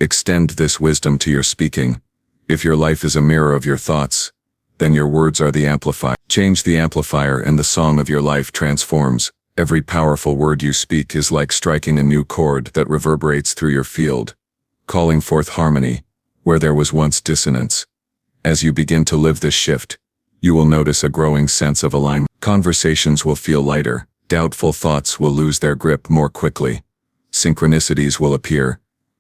Extend this wisdom to your speaking. If your life is a mirror of your thoughts, then your words are the amplifier. Change the amplifier and the song of your life transforms. Every powerful word you speak is like striking a new chord that reverberates through your field, calling forth harmony where there was once dissonance. As you begin to live this shift, you will notice a growing sense of alignment. Conversations will feel lighter. Doubtful thoughts will lose their grip more quickly. Synchronicities will appear,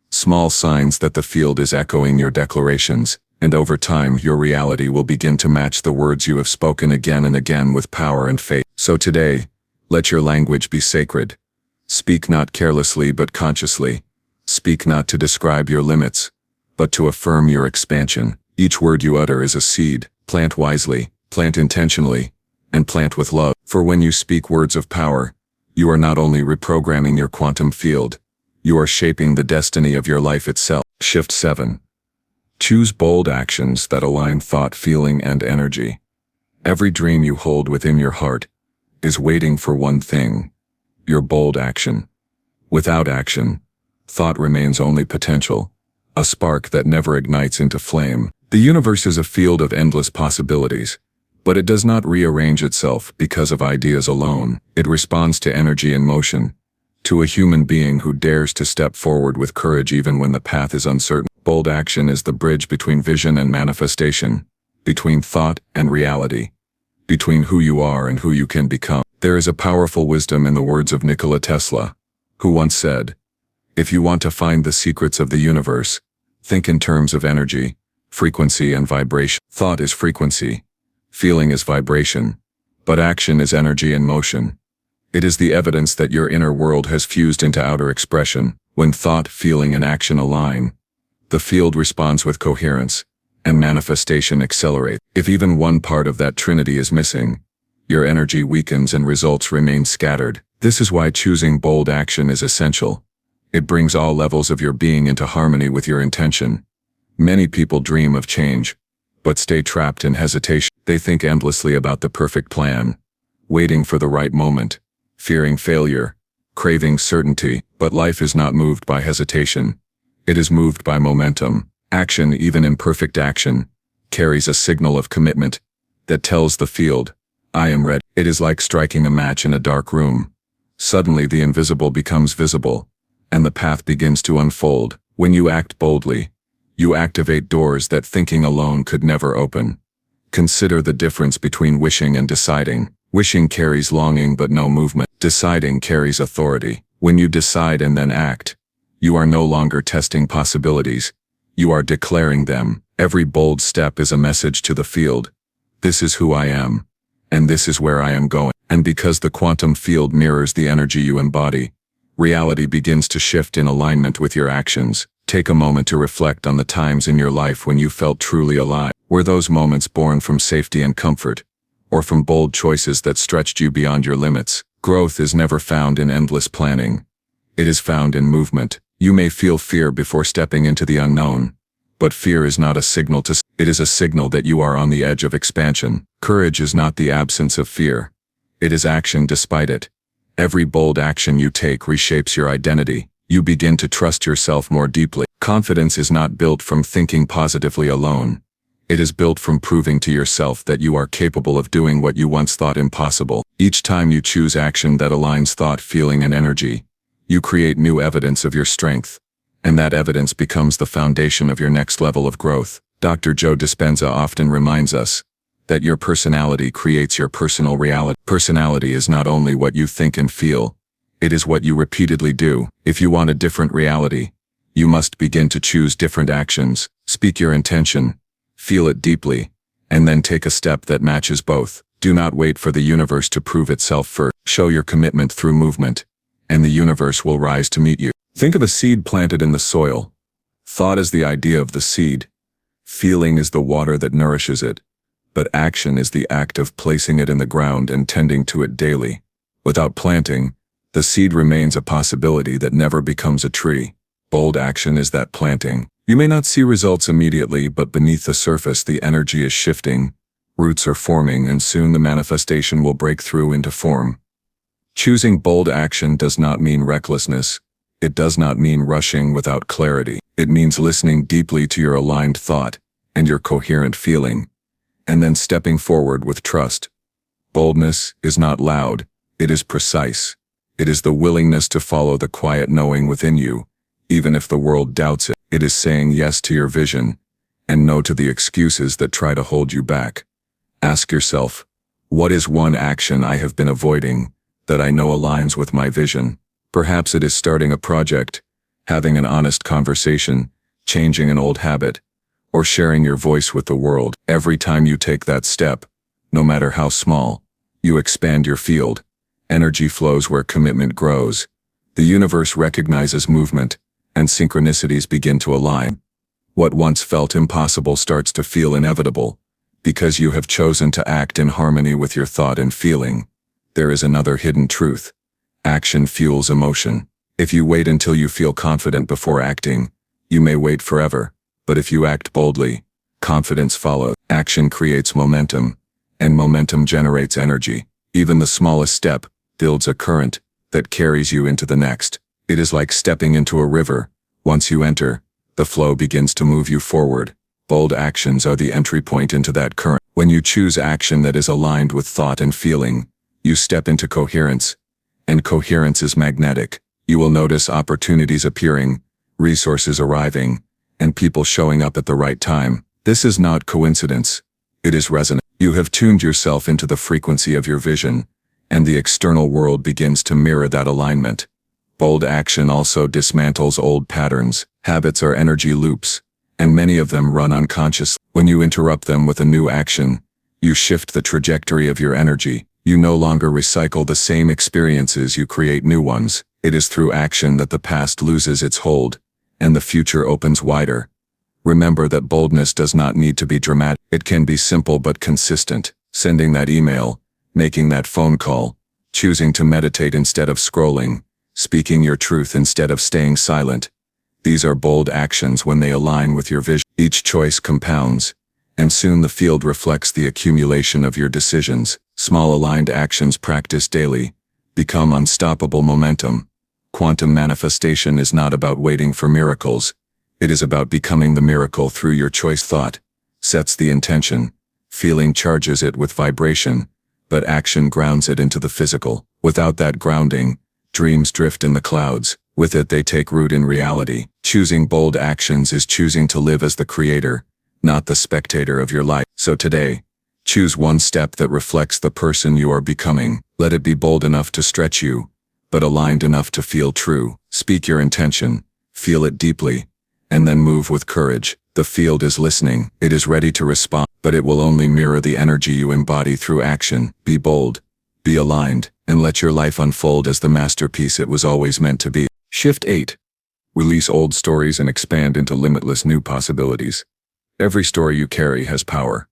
small signs that the field is echoing your declarations, and over time your reality will begin to match the words you have spoken again and again with power and faith. So today, let your language be sacred. Speak not carelessly but consciously. Speak not to describe your limits, but to affirm your expansion. Each word you utter is a seed. Plant wisely, plant intentionally, and plant with love. For when you speak words of power, you are not only reprogramming your quantum field, you are shaping the destiny of your life itself. Shift 7. Choose bold actions that align thought, feeling, and energy. Every dream you hold within your heart is waiting for one thing: your bold action. Without action, thought remains only potential, a spark that never ignites into flame. The universe is a field of endless possibilities, but it does not rearrange itself because of ideas alone. It responds to energy and motion, to a human being who dares to step forward with courage even when the path is uncertain. Bold action is the bridge between vision and manifestation, between thought and reality, between who you are and who you can become. There is a powerful wisdom in the words of Nikola Tesla, who once said, "If you want to find the secrets of the universe, think in terms of energy, frequency, and vibration." Thought is frequency, feeling is vibration, but action is energy and motion. It is the evidence that your inner world has fused into outer expression. When thought, feeling, and action align, the field responds with coherence, and manifestation accelerates. If even one part of that trinity is missing, your energy weakens and results remain scattered. This is why choosing bold action is essential. It brings all levels of your being into harmony with your intention. Many people dream of change, but stay trapped in hesitation. They think endlessly about the perfect plan, waiting for the right moment, fearing failure, craving certainty. But life is not moved by hesitation. It is moved by momentum. Action, even imperfect action, carries a signal of commitment that tells the field, I am ready. It is like striking a match in a dark room. Suddenly the invisible becomes visible, and the path begins to unfold. When you act boldly, you activate doors that thinking alone could never open. Consider the difference between wishing and deciding. Wishing carries longing but no movement. Deciding carries authority. When you decide and then act, you are no longer testing possibilities. You are declaring them. Every bold step is a message to the field. This is who I am, and this is where I am going. And because the quantum field mirrors the energy you embody, reality begins to shift in alignment with your actions. Take a moment to reflect on the times in your life when you felt truly alive. Were those moments born from safety and comfort, or from bold choices that stretched you beyond your limits? Growth is never found in endless planning. It is found in movement. You may feel fear before stepping into the unknown, but fear is not a signal to. It is a signal that you are on the edge of expansion. Courage is not the absence of fear. It is action despite it. Every bold action you take reshapes your identity. You begin to trust yourself more deeply. Confidence is not built from thinking positively alone. It is built from proving to yourself that you are capable of doing what you once thought impossible. Each time you choose action that aligns thought, feeling, and energy, you create new evidence of your strength, and that evidence becomes the foundation of your next level of growth. Dr. Joe Dispenza often reminds us that your personality creates your personal reality. Personality is not only what you think and feel, it is what you repeatedly do. If you want a different reality, you must begin to choose different actions. Speak your intention, feel it deeply, and then take a step that matches both. Do not wait for the universe to prove itself first. Show your commitment through movement, and the universe will rise to meet you. Think of a seed planted in the soil. Thought is the idea of the seed. Feeling is the water that nourishes it. But action is the act of placing it in the ground and tending to it daily. Without planting, the seed remains a possibility that never becomes a tree. Bold action is that planting. You may not see results immediately, but beneath the surface the energy is shifting, roots are forming, and soon the manifestation will break through into form. Choosing bold action does not mean recklessness. It does not mean rushing without clarity. It means listening deeply to your aligned thought and your coherent feeling, and then stepping forward with trust. Boldness is not loud, it is precise. It is the willingness to follow the quiet knowing within you, even if the world doubts it. It is saying yes to your vision, and no to the excuses that try to hold you back. Ask yourself, what is one action I have been avoiding that I know aligns with my vision? Perhaps it is starting a project, having an honest conversation, changing an old habit, or sharing your voice with the world. Every time you take that step, no matter how small, you expand your field. Energy flows where commitment grows. The universe recognizes movement, and synchronicities begin to align. What once felt impossible starts to feel inevitable, because you have chosen to act in harmony with your thought and feeling. There is another hidden truth. Action fuels emotion. If you wait until you feel confident before acting, you may wait forever. But if you act boldly, confidence follows. Action creates momentum, and momentum generates energy. Even the smallest step builds a current that carries you into the next. It is like stepping into a river. Once you enter, the flow begins to move you forward. Bold actions are the entry point into that current. When you choose action that is aligned with thought and feeling, you step into coherence, and coherence is magnetic. You will notice opportunities appearing, resources arriving, and people showing up at the right time. This is not coincidence. It is resonance. You have tuned yourself into the frequency of your vision, and the external world begins to mirror that alignment. Bold action also dismantles old patterns. Habits are energy loops, and many of them run unconsciously. When you interrupt them with a new action, you shift the trajectory of your energy. You no longer recycle the same experiences, you create new ones. It is through action that the past loses its hold, and the future opens wider. Remember that boldness does not need to be dramatic. It can be simple but consistent. Sending that email, making that phone call, choosing to meditate instead of scrolling, speaking your truth instead of staying silent. These are bold actions when they align with your vision. Each choice compounds, and soon the field reflects the accumulation of your decisions. Small aligned actions practiced daily become unstoppable momentum. Quantum manifestation is not about waiting for miracles. It is about becoming the miracle through your choice. Thought sets the intention, feeling charges it with vibration, but action grounds it into the physical. Without that grounding, dreams drift in the clouds. With it they take root in reality. Choosing bold actions is choosing to live as the creator, not the spectator of your life. So today, choose one step that reflects the person you are becoming. Let it be bold enough to stretch you, but aligned enough to feel true. Speak your intention, feel it deeply, and then move with courage. The field is listening. It is ready to respond, but it will only mirror the energy you embody through action. Be bold, be aligned, and let your life unfold as the masterpiece it was always meant to be. Shift 8. Release old stories and expand into limitless new possibilities. Every story you carry has power.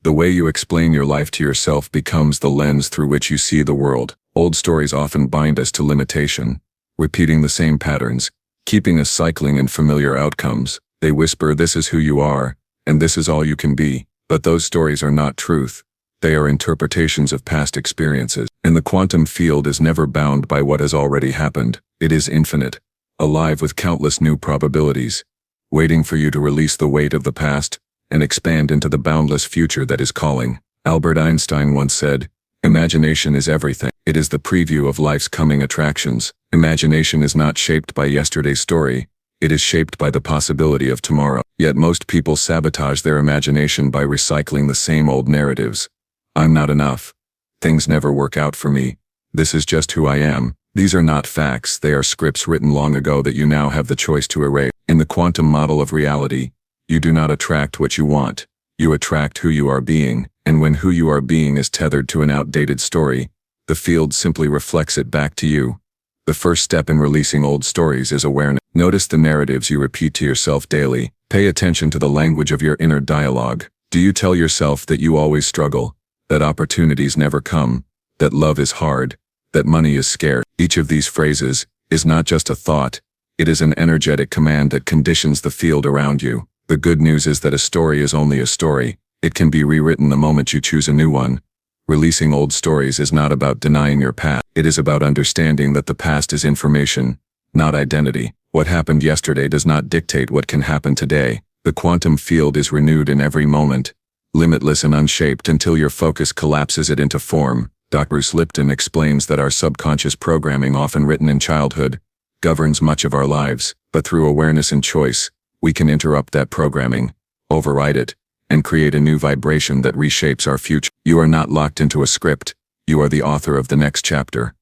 The way you explain your life to yourself becomes the lens through which you see the world. Old stories often bind us to limitation, repeating the same patterns, keeping us cycling in familiar outcomes. They whisper, this is who you are, and this is all you can be. But those stories are not truth. They are interpretations of past experiences. And the quantum field is never bound by what has already happened. It is infinite, alive with countless new probabilities, waiting for you to release the weight of the past and expand into the boundless future that is calling. Albert Einstein once said, imagination is everything. It is the preview of life's coming attractions. Imagination is not shaped by yesterday's story. It is shaped by the possibility of tomorrow. Yet most people sabotage their imagination by recycling the same old narratives. I'm not enough. Things never work out for me. This is just who I am. These are not facts. They are scripts written long ago that you now have the choice to erase. In the quantum model of reality, you do not attract what you want. You attract who you are being. And when who you are being is tethered to an outdated story, the field simply reflects it back to you. The first step in releasing old stories is awareness. Notice the narratives you repeat to yourself daily. Pay attention to the language of your inner dialogue. Do you tell yourself that you always struggle, that opportunities never come, that love is hard, that money is scarce? Each of these phrases is not just a thought, it is an energetic command that conditions the field around you. The good news is that a story is only a story. It can be rewritten the moment you choose a new one. Releasing old stories is not about denying your past. It is about understanding that the past is information, not identity. What happened yesterday does not dictate what can happen today. The quantum field is renewed in every moment, limitless and unshaped until your focus collapses it into form. Dr. Bruce Lipton explains that our subconscious programming, often written in childhood, governs much of our lives, but through awareness and choice, we can interrupt that programming, override it, and create a new vibration that reshapes our future. You are not locked into a script. You are the author of the next chapter.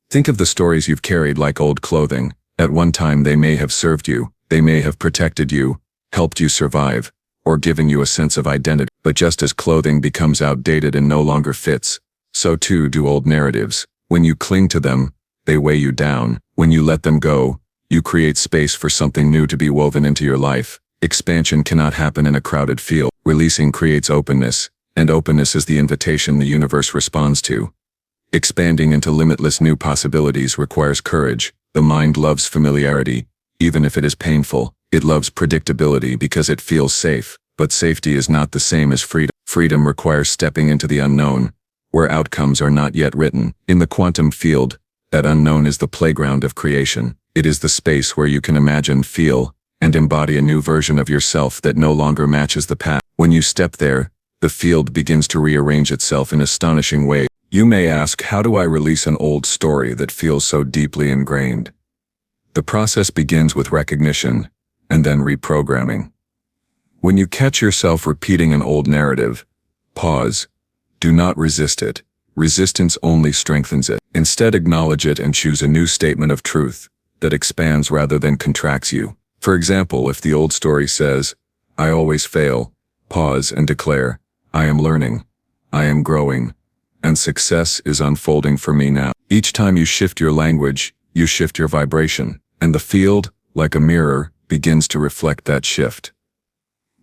Think of the stories you've carried like old clothing. At one time they may have served you, they may have protected you, helped you survive, or given you a sense of identity. But just as clothing becomes outdated and no longer fits, so too do old narratives. When you cling to them, they weigh you down. When you let them go, you create space for something new to be woven into your life. Expansion cannot happen in a crowded field. Releasing creates openness, and openness is the invitation the universe responds to. Expanding into limitless new possibilities requires courage. The mind loves familiarity, even if it is painful. It loves predictability because it feels safe. But safety is not the same as freedom. Freedom requires stepping into the unknown, where outcomes are not yet written. In the quantum field, that unknown is the playground of creation. It is the space where you can imagine, feel, and embody a new version of yourself that no longer matches the past. When you step there, the field begins to rearrange itself in astonishing ways. You may ask, how do I release an old story that feels so deeply ingrained? The process begins with recognition, and then reprogramming. When you catch yourself repeating an old narrative, pause. Do not resist it. Resistance only strengthens it. Instead, acknowledge it and choose a new statement of truth that expands rather than contracts you. For example, if the old story says, I always fail, pause and declare, I am learning, I am growing, and success is unfolding for me now. Each time you shift your language, you shift your vibration, and the field, like a mirror, begins to reflect that shift.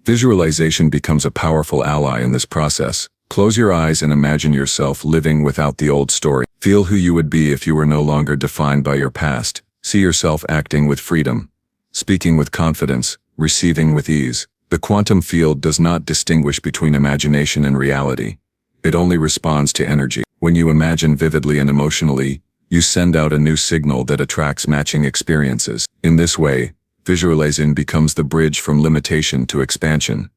Visualization becomes a powerful ally in this process. Close your eyes and imagine yourself living without the old story. Feel who you would be if you were no longer defined by your past. See yourself acting with freedom, speaking with confidence, receiving with ease. The quantum field does not distinguish between imagination and reality. It only responds to energy. When you imagine vividly and emotionally, you send out a new signal that attracts matching experiences. In this way, visualizing becomes the bridge from limitation to expansion.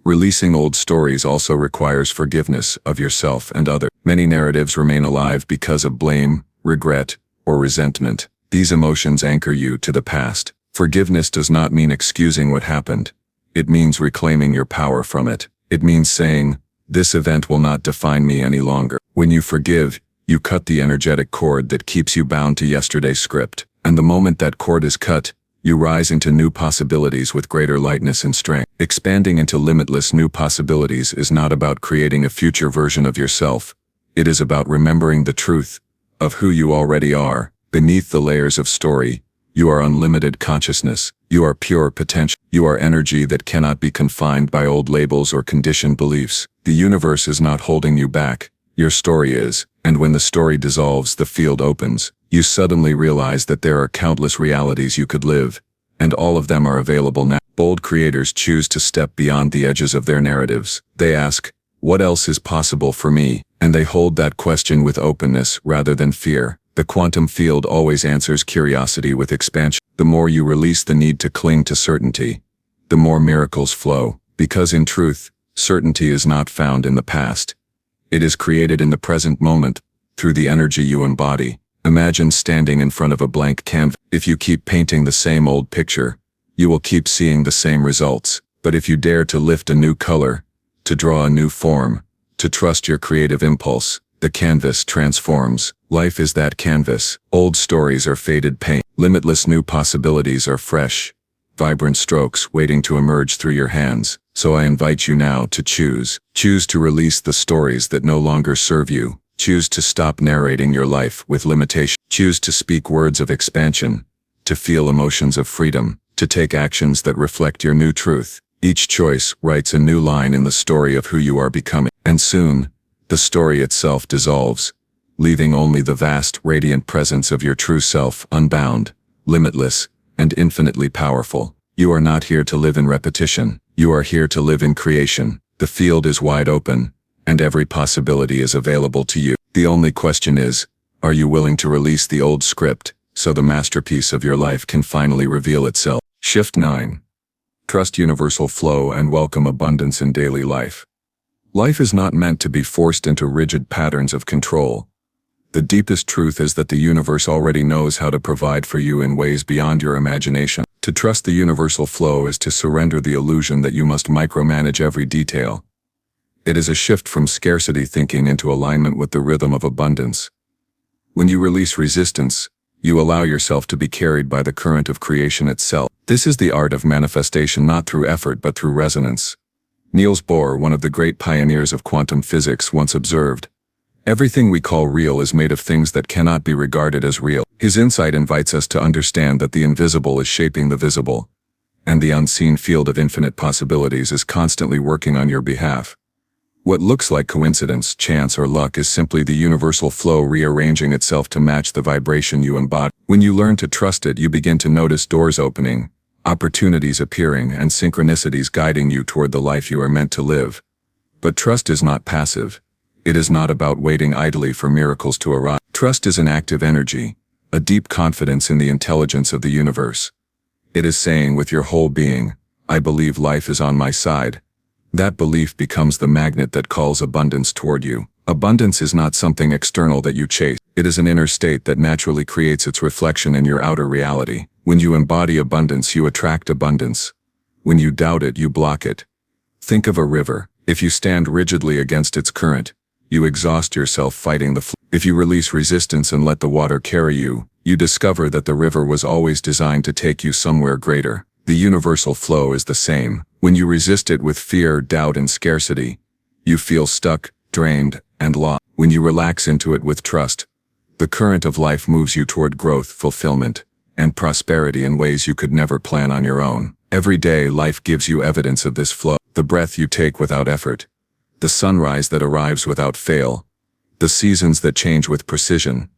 Releasing old stories also requires forgiveness of yourself and others. Many narratives remain alive because of blame, regret, or resentment. These emotions anchor you to the past. Forgiveness does not mean excusing what happened. It means reclaiming your power from it. It means saying, "This event will not define me any longer." When you forgive, you cut the energetic cord that keeps you bound to yesterday's script. And the moment that cord is cut, you rise into new possibilities with greater lightness and strength. Expanding into limitless new possibilities is not about creating a future version of yourself. It is about remembering the truth of who you already are. Beneath the layers of story, you are unlimited consciousness. You are pure potential. You are energy that cannot be confined by old labels or conditioned beliefs. The universe is not holding you back. Your story is. And when the story dissolves, the field opens. You suddenly realize that there are countless realities you could live, and all of them are available now. Bold creators choose to step beyond the edges of their narratives. They ask, "What else is possible for me?" And they hold that question with openness rather than fear. The quantum field always answers curiosity with expansion. The more you release the need to cling to certainty, the more miracles flow. Because in truth, certainty is not found in the past. It is created in the present moment, through the energy you embody. Imagine standing in front of a blank canvas. If you keep painting the same old picture, you will keep seeing the same results. But if you dare to lift a new color, to draw a new form, to trust your creative impulse, the canvas transforms. Life is that canvas. Old stories are faded paint. Limitless new possibilities are fresh, vibrant strokes waiting to emerge through your hands. So I invite you now to choose. Choose to release the stories that no longer serve you. Choose to stop narrating your life with limitation. Choose to speak words of expansion, to feel emotions of freedom, to take actions that reflect your new truth. Each choice writes a new line in the story of who you are becoming. And soon, the story itself dissolves, leaving only the vast, radiant presence of your true self, unbound, limitless, and infinitely powerful. You are not here to live in repetition. You are here to live in creation. The field is wide open, and every possibility is available to you. The only question is, are you willing to release the old script, so the masterpiece of your life can finally reveal itself? Shift 9. Trust universal flow and welcome abundance in daily life. Life is not meant to be forced into rigid patterns of control. The deepest truth is that the universe already knows how to provide for you in ways beyond your imagination. To trust the universal flow is to surrender the illusion that you must micromanage every detail. It is a shift from scarcity thinking into alignment with the rhythm of abundance. When you release resistance, you allow yourself to be carried by the current of creation itself. This is the art of manifestation, not through effort but through resonance. Niels Bohr, one of the great pioneers of quantum physics, once observed, "Everything we call real is made of things that cannot be regarded as real." His insight invites us to understand that the invisible is shaping the visible, and the unseen field of infinite possibilities is constantly working on your behalf. What looks like coincidence, chance, or luck is simply the universal flow rearranging itself to match the vibration you embody. When you learn to trust it, you begin to notice doors opening, opportunities appearing, and synchronicities guiding you toward the life you are meant to live. But trust is not passive. It is not about waiting idly for miracles to arrive. Trust is an active energy, a deep confidence in the intelligence of the universe. It is saying with your whole being, "I believe life is on my side." That belief becomes the magnet that calls abundance toward you. Abundance is not something external that you chase. It is an inner state that naturally creates its reflection in your outer reality. When you embody abundance, you attract abundance. When you doubt it, you block it. Think of a river. If you stand rigidly against its current, you exhaust yourself fighting the flow. If you release resistance and let the water carry you, you discover that the river was always designed to take you somewhere greater. The universal flow is the same. When you resist it with fear, doubt, and scarcity, you feel stuck, drained, and lost. When you relax into it with trust, the current of life moves you toward growth, fulfillment, and prosperity in ways you could never plan on your own. Every day, life gives you evidence of this flow. The breath you take without effort, the sunrise that arrives without fail, the seasons that change with precision.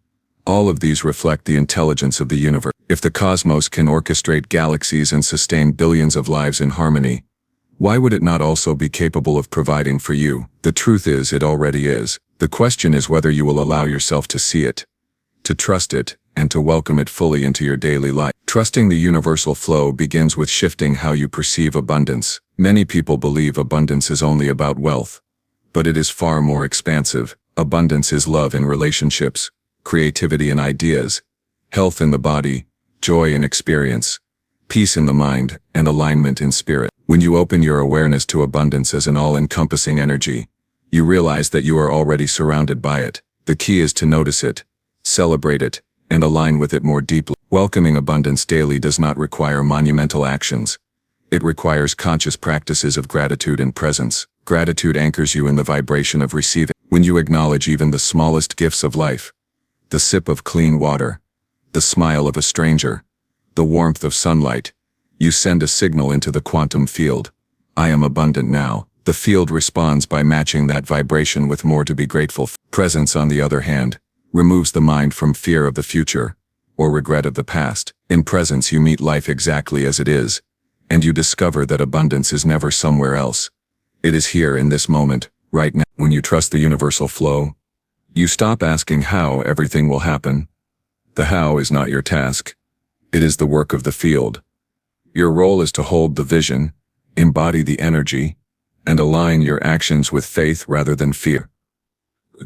All of these reflect the intelligence of the universe. If the cosmos can orchestrate galaxies and sustain billions of lives in harmony, why would it not also be capable of providing for you? The truth is, it already is. The question is whether you will allow yourself to see it, to trust it, and to welcome it fully into your daily life. Trusting the universal flow begins with shifting how you perceive abundance. Many people believe abundance is only about wealth, but it is far more expansive. Abundance is love in relationships, creativity in ideas, health in the body, joy in experience, peace in the mind, and alignment in spirit. When you open your awareness to abundance as an all-encompassing energy, you realize that you are already surrounded by it. The key is to notice it, celebrate it, and align with it more deeply. Welcoming abundance daily does not require monumental actions. It requires conscious practices of gratitude and presence. Gratitude anchors you in the vibration of receiving. When you acknowledge even the smallest gifts of life, the sip of clean water, the smile of a stranger, the warmth of sunlight, you send a signal into the quantum field. I am abundant now. The field responds by matching that vibration with more to be grateful for. Presence, on the other hand, removes the mind from fear of the future or regret of the past. In presence, you meet life exactly as it is, and you discover that abundance is never somewhere else. It is here in this moment, right now. When you trust the universal flow, you stop asking how everything will happen. The how is not your task. It is the work of the field. Your role is to hold the vision, embody the energy, and align your actions with faith rather than fear.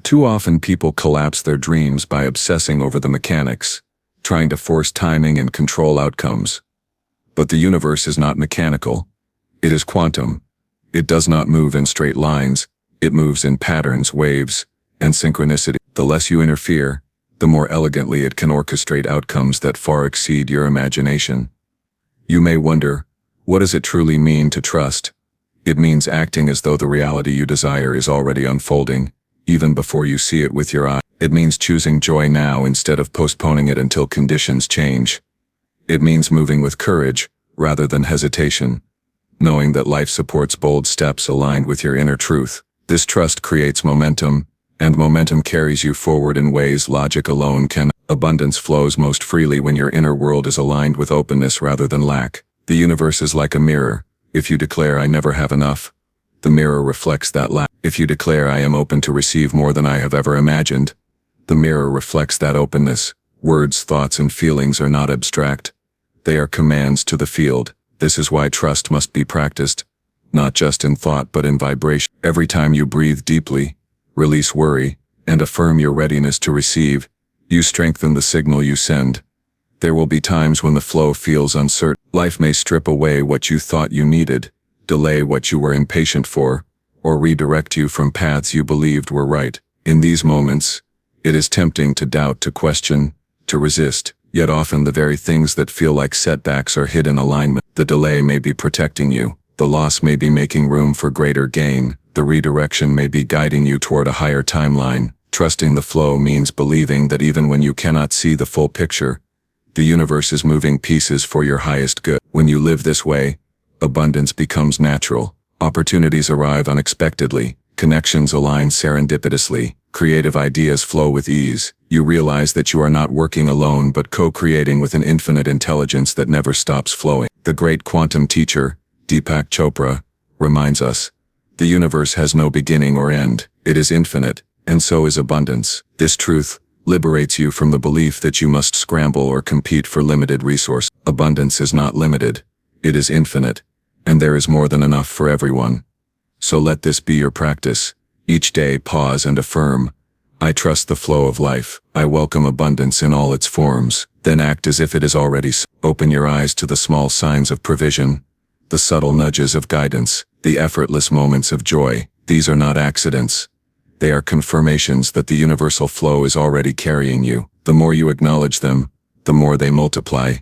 Too often people collapse their dreams by obsessing over the mechanics, trying to force timing and control outcomes. But the universe is not mechanical. It is quantum. It does not move in straight lines. It moves in patterns, waves, and synchronicity. The less you interfere, the more elegantly it can orchestrate outcomes that far exceed your imagination. You may wonder, what does it truly mean to trust? It means acting as though the reality you desire is already unfolding, even before you see it with your eyes. It means choosing joy now instead of postponing it until conditions change. It means moving with courage, rather than hesitation, knowing that life supports bold steps aligned with your inner truth. This trust creates momentum, and momentum carries you forward in ways logic alone can. Abundance flows most freely when your inner world is aligned with openness rather than lack. The universe is like a mirror. If you declare I never have enough, the mirror reflects that lack. If you declare I am open to receive more than I have ever imagined, the mirror reflects that openness. Words, thoughts, and feelings are not abstract. They are commands to the field. This is why trust must be practiced, not just in thought but in vibration. Every time you breathe deeply, release worry, and affirm your readiness to receive, you strengthen the signal you send. There will be times when the flow feels uncertain. Life may strip away what you thought you needed, delay what you were impatient for, or redirect you from paths you believed were right. In these moments, it is tempting to doubt, to question, to resist, yet often the very things that feel like setbacks are hidden alignment. The delay may be protecting you, the loss may be making room for greater gain, the redirection may be guiding you toward a higher timeline. Trusting the flow means believing that even when you cannot see the full picture, the universe is moving pieces for your highest good. When you live this way, abundance becomes natural. Opportunities arrive unexpectedly, connections align serendipitously, creative ideas flow with ease. You realize that you are not working alone but co-creating with an infinite intelligence that never stops flowing. The great quantum teacher, Deepak Chopra, reminds us, the universe has no beginning or end. It is infinite, and so is abundance. This truth liberates you from the belief that you must scramble or compete for limited resource. Abundance is not limited. It is infinite, and there is more than enough for everyone. So let this be your practice. Each day pause and affirm, I trust the flow of life. I welcome abundance in all its forms. Then act as if it is already so. Open your eyes to the small signs of provision, the subtle nudges of guidance, the effortless moments of joy. These are not accidents. They are confirmations that the universal flow is already carrying you. The more you acknowledge them, the more they multiply.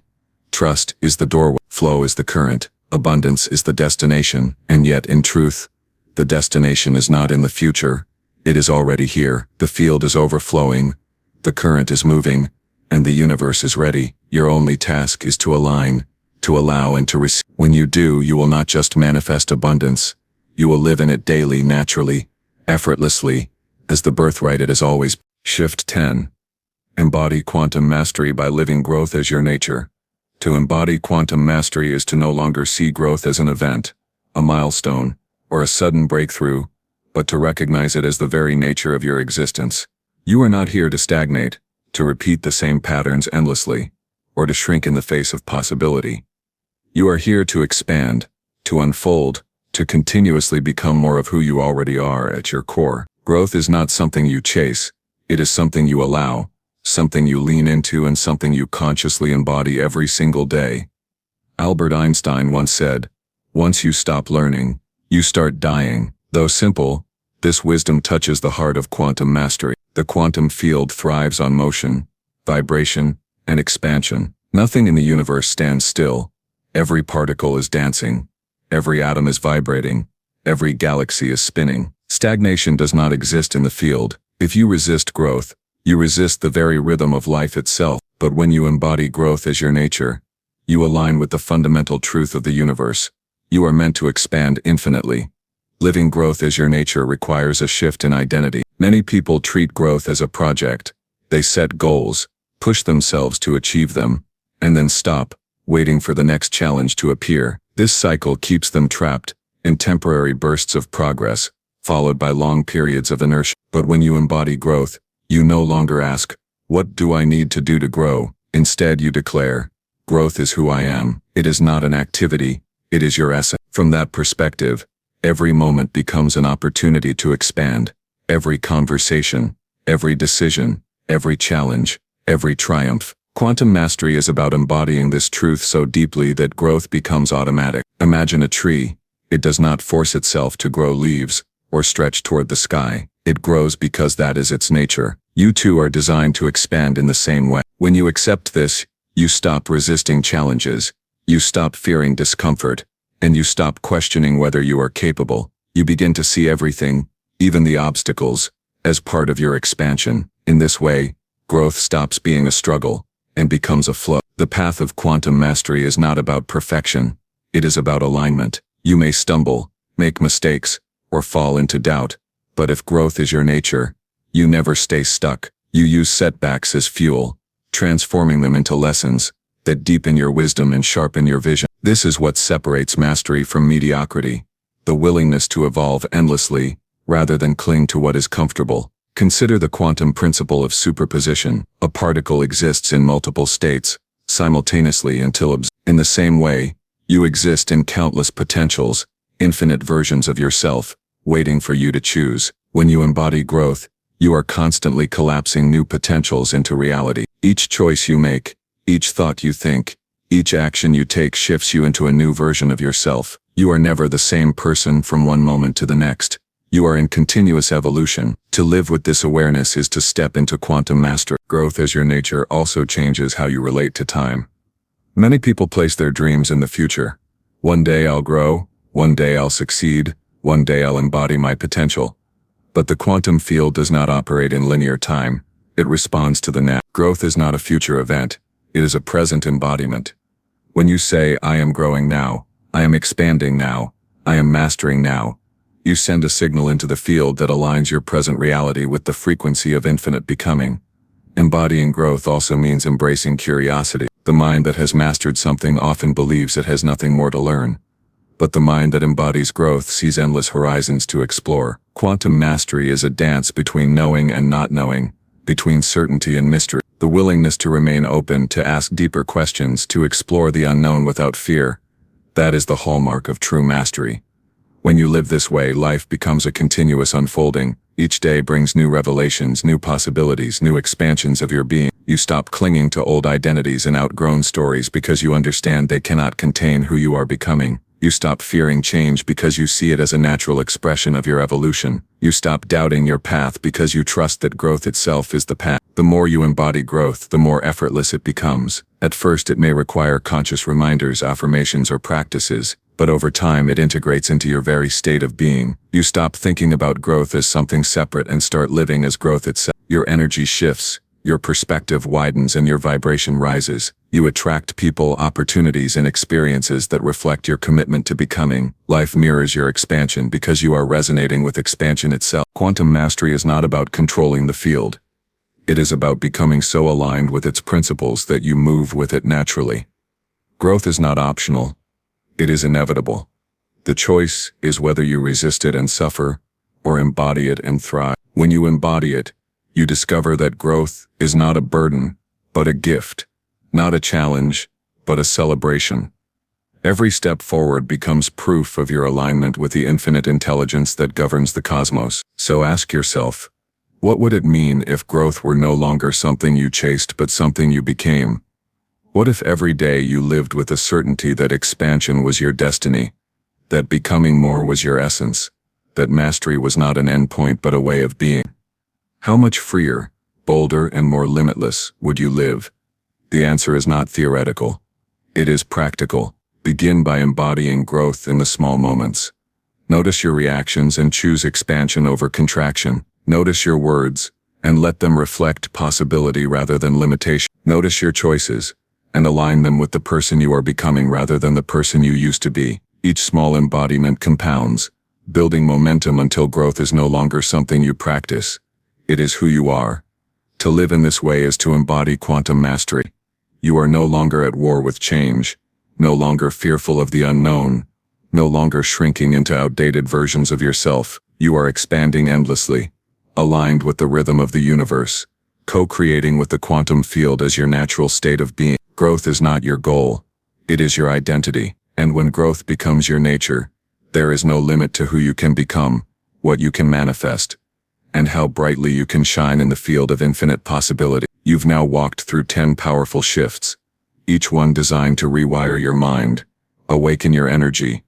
Trust is the doorway, flow is the current, abundance is the destination, and yet in truth, the destination is not in the future. It is already here. The field is overflowing, the current is moving, and the universe is ready. Your only task is to align, to allow and to receive. When you do, you will not just manifest abundance, you will live in it daily, naturally, effortlessly, as the birthright it has always been. Shift 10. Embody quantum mastery by living growth as your nature. To embody quantum mastery is to no longer see growth as an event, a milestone, or a sudden breakthrough, but to recognize it as the very nature of your existence. You are not here to stagnate, to repeat the same patterns endlessly, or to shrink in the face of possibility. You are here to expand, to unfold, to continuously become more of who you already are at your core. Growth is not something you chase, it is something you allow, something you lean into, and something you consciously embody every single day. Albert Einstein once said, "Once you stop learning, you start dying." Though simple, this wisdom touches the heart of quantum mastery. The quantum field thrives on motion, vibration, and expansion. Nothing in the universe stands still. Every particle is dancing. Every atom is vibrating. Every galaxy is spinning. Stagnation does not exist in the field. If you resist growth, you resist the very rhythm of life itself. But when you embody growth as your nature, you align with the fundamental truth of the universe. You are meant to expand infinitely. Living growth as your nature requires a shift in identity. Many people treat growth as a project. They set goals, push themselves to achieve them, and then stop, waiting for the next challenge to appear. This cycle keeps them trapped in temporary bursts of progress, followed by long periods of inertia. But when you embody growth, you no longer ask, "What do I need to do to grow?" Instead, you declare, "Growth is who I am." It is not an activity, it is your essence. From that perspective, every moment becomes an opportunity to expand. Every conversation, every decision, every challenge, every triumph. Quantum mastery is about embodying this truth so deeply that growth becomes automatic. Imagine a tree. It does not force itself to grow leaves or stretch toward the sky. It grows because that is its nature. You too are designed to expand in the same way. When you accept this, you stop resisting challenges, you stop fearing discomfort, and you stop questioning whether you are capable. You begin to see everything, even the obstacles, as part of your expansion. In this way, growth stops being a struggle and becomes a flow. The path of quantum mastery is not about perfection, it is about alignment. You may stumble, make mistakes, or fall into doubt, but if growth is your nature, you never stay stuck. You use setbacks as fuel, transforming them into lessons that deepen your wisdom and sharpen your vision. This is what separates mastery from mediocrity, the willingness to evolve endlessly, rather than cling to what is comfortable. Consider the quantum principle of superposition. A particle exists in multiple states, simultaneously until in the same way, you exist in countless potentials, infinite versions of yourself, waiting for you to choose. When you embody growth, you are constantly collapsing new potentials into reality. Each choice you make, each thought you think, each action you take shifts you into a new version of yourself. You are never the same person from one moment to the next. You are in continuous evolution. To live with this awareness is to step into quantum mastery. Growth as your nature also changes how you relate to time. Many people place their dreams in the future. One day I'll grow, one day I'll succeed, one day I'll embody my potential. But the quantum field does not operate in linear time. It responds to the now. Growth is not a future event. It is a present embodiment. When you say, "I am growing now, I am expanding now, I am mastering now," you send a signal into the field that aligns your present reality with the frequency of infinite becoming. Embodying growth also means embracing curiosity. The mind that has mastered something often believes it has nothing more to learn. But the mind that embodies growth sees endless horizons to explore. Quantum mastery is a dance between knowing and not knowing, between certainty and mystery. The willingness to remain open, to ask deeper questions, to explore the unknown without fear. That is the hallmark of true mastery. When you live this way, life becomes a continuous unfolding. Each day brings new revelations, new possibilities, new expansions of your being. You stop clinging to old identities and outgrown stories because you understand they cannot contain who you are becoming. You stop fearing change because you see it as a natural expression of your evolution. You stop doubting your path because you trust that growth itself is the path. The more you embody growth, the more effortless it becomes. At first, it may require conscious reminders, affirmations, or practices, but over time it integrates into your very state of being. You stop thinking about growth as something separate and start living as growth itself. Your energy shifts, Your perspective widens and your vibration rises. You attract people, opportunities, and experiences that reflect your commitment to becoming. Life mirrors your expansion because you are resonating with expansion itself. Quantum mastery is not about controlling the field. It is about becoming so aligned with its principles that you move with it naturally. Growth is not optional. It is inevitable. The choice is whether you resist it and suffer, or embody it and thrive. When you embody it, you discover that growth is not a burden, but a gift. Not a challenge, but a celebration. Every step forward becomes proof of your alignment with the infinite intelligence that governs the cosmos. So ask yourself, what would it mean if growth were no longer something you chased but something you became? What if every day you lived with the certainty that expansion was your destiny, that becoming more was your essence, that mastery was not an endpoint but a way of being? How much freer, bolder, and more limitless would you live? The answer is not theoretical. It is practical. Begin by embodying growth in the small moments. Notice your reactions and choose expansion over contraction. Notice your words and let them reflect possibility rather than limitation. Notice your choices and align them with the person you are becoming rather than the person you used to be. Each small embodiment compounds, building momentum until growth is no longer something you practice. It is who you are. To live in this way is to embody quantum mastery. You are no longer at war with change, no longer fearful of the unknown, no longer shrinking into outdated versions of yourself. You are expanding endlessly, aligned with the rhythm of the universe, co-creating with the quantum field as your natural state of being. Growth is not your goal. It is your identity. And when growth becomes your nature, there is no limit to who you can become, what you can manifest, and how brightly you can shine in the field of infinite possibility. You've now walked through 10 powerful shifts, each one designed to rewire your mind, awaken your energy,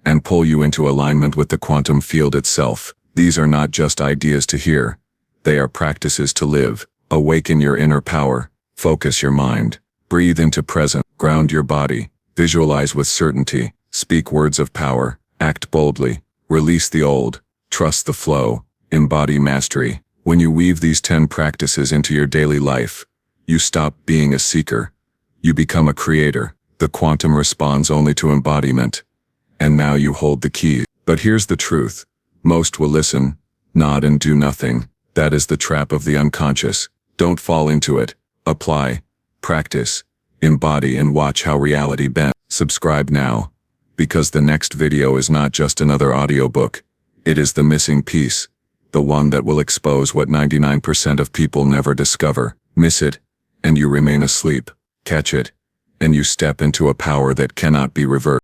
and pull you into alignment with the quantum field itself. These are not just ideas to hear. They are practices to live. Awaken your inner power. Focus your mind. Breathe into present. Ground your body. Visualize with certainty. Speak words of power. Act boldly. Release the old. Trust the flow. Embody mastery. When you weave these 10 practices into your daily life, you stop being a seeker. You become a creator. The quantum responds only to embodiment. And now you hold the key. But here's the truth. Most will listen, nod, and do nothing. That is the trap of the unconscious. Don't fall into it. Apply, practice, embody, and watch how reality bends. Subscribe now, because the next video is not just another audiobook. It is the missing piece, the one that will expose what 99% of people never discover. Miss it, and you remain asleep. Catch it, and you step into a power that cannot be reversed.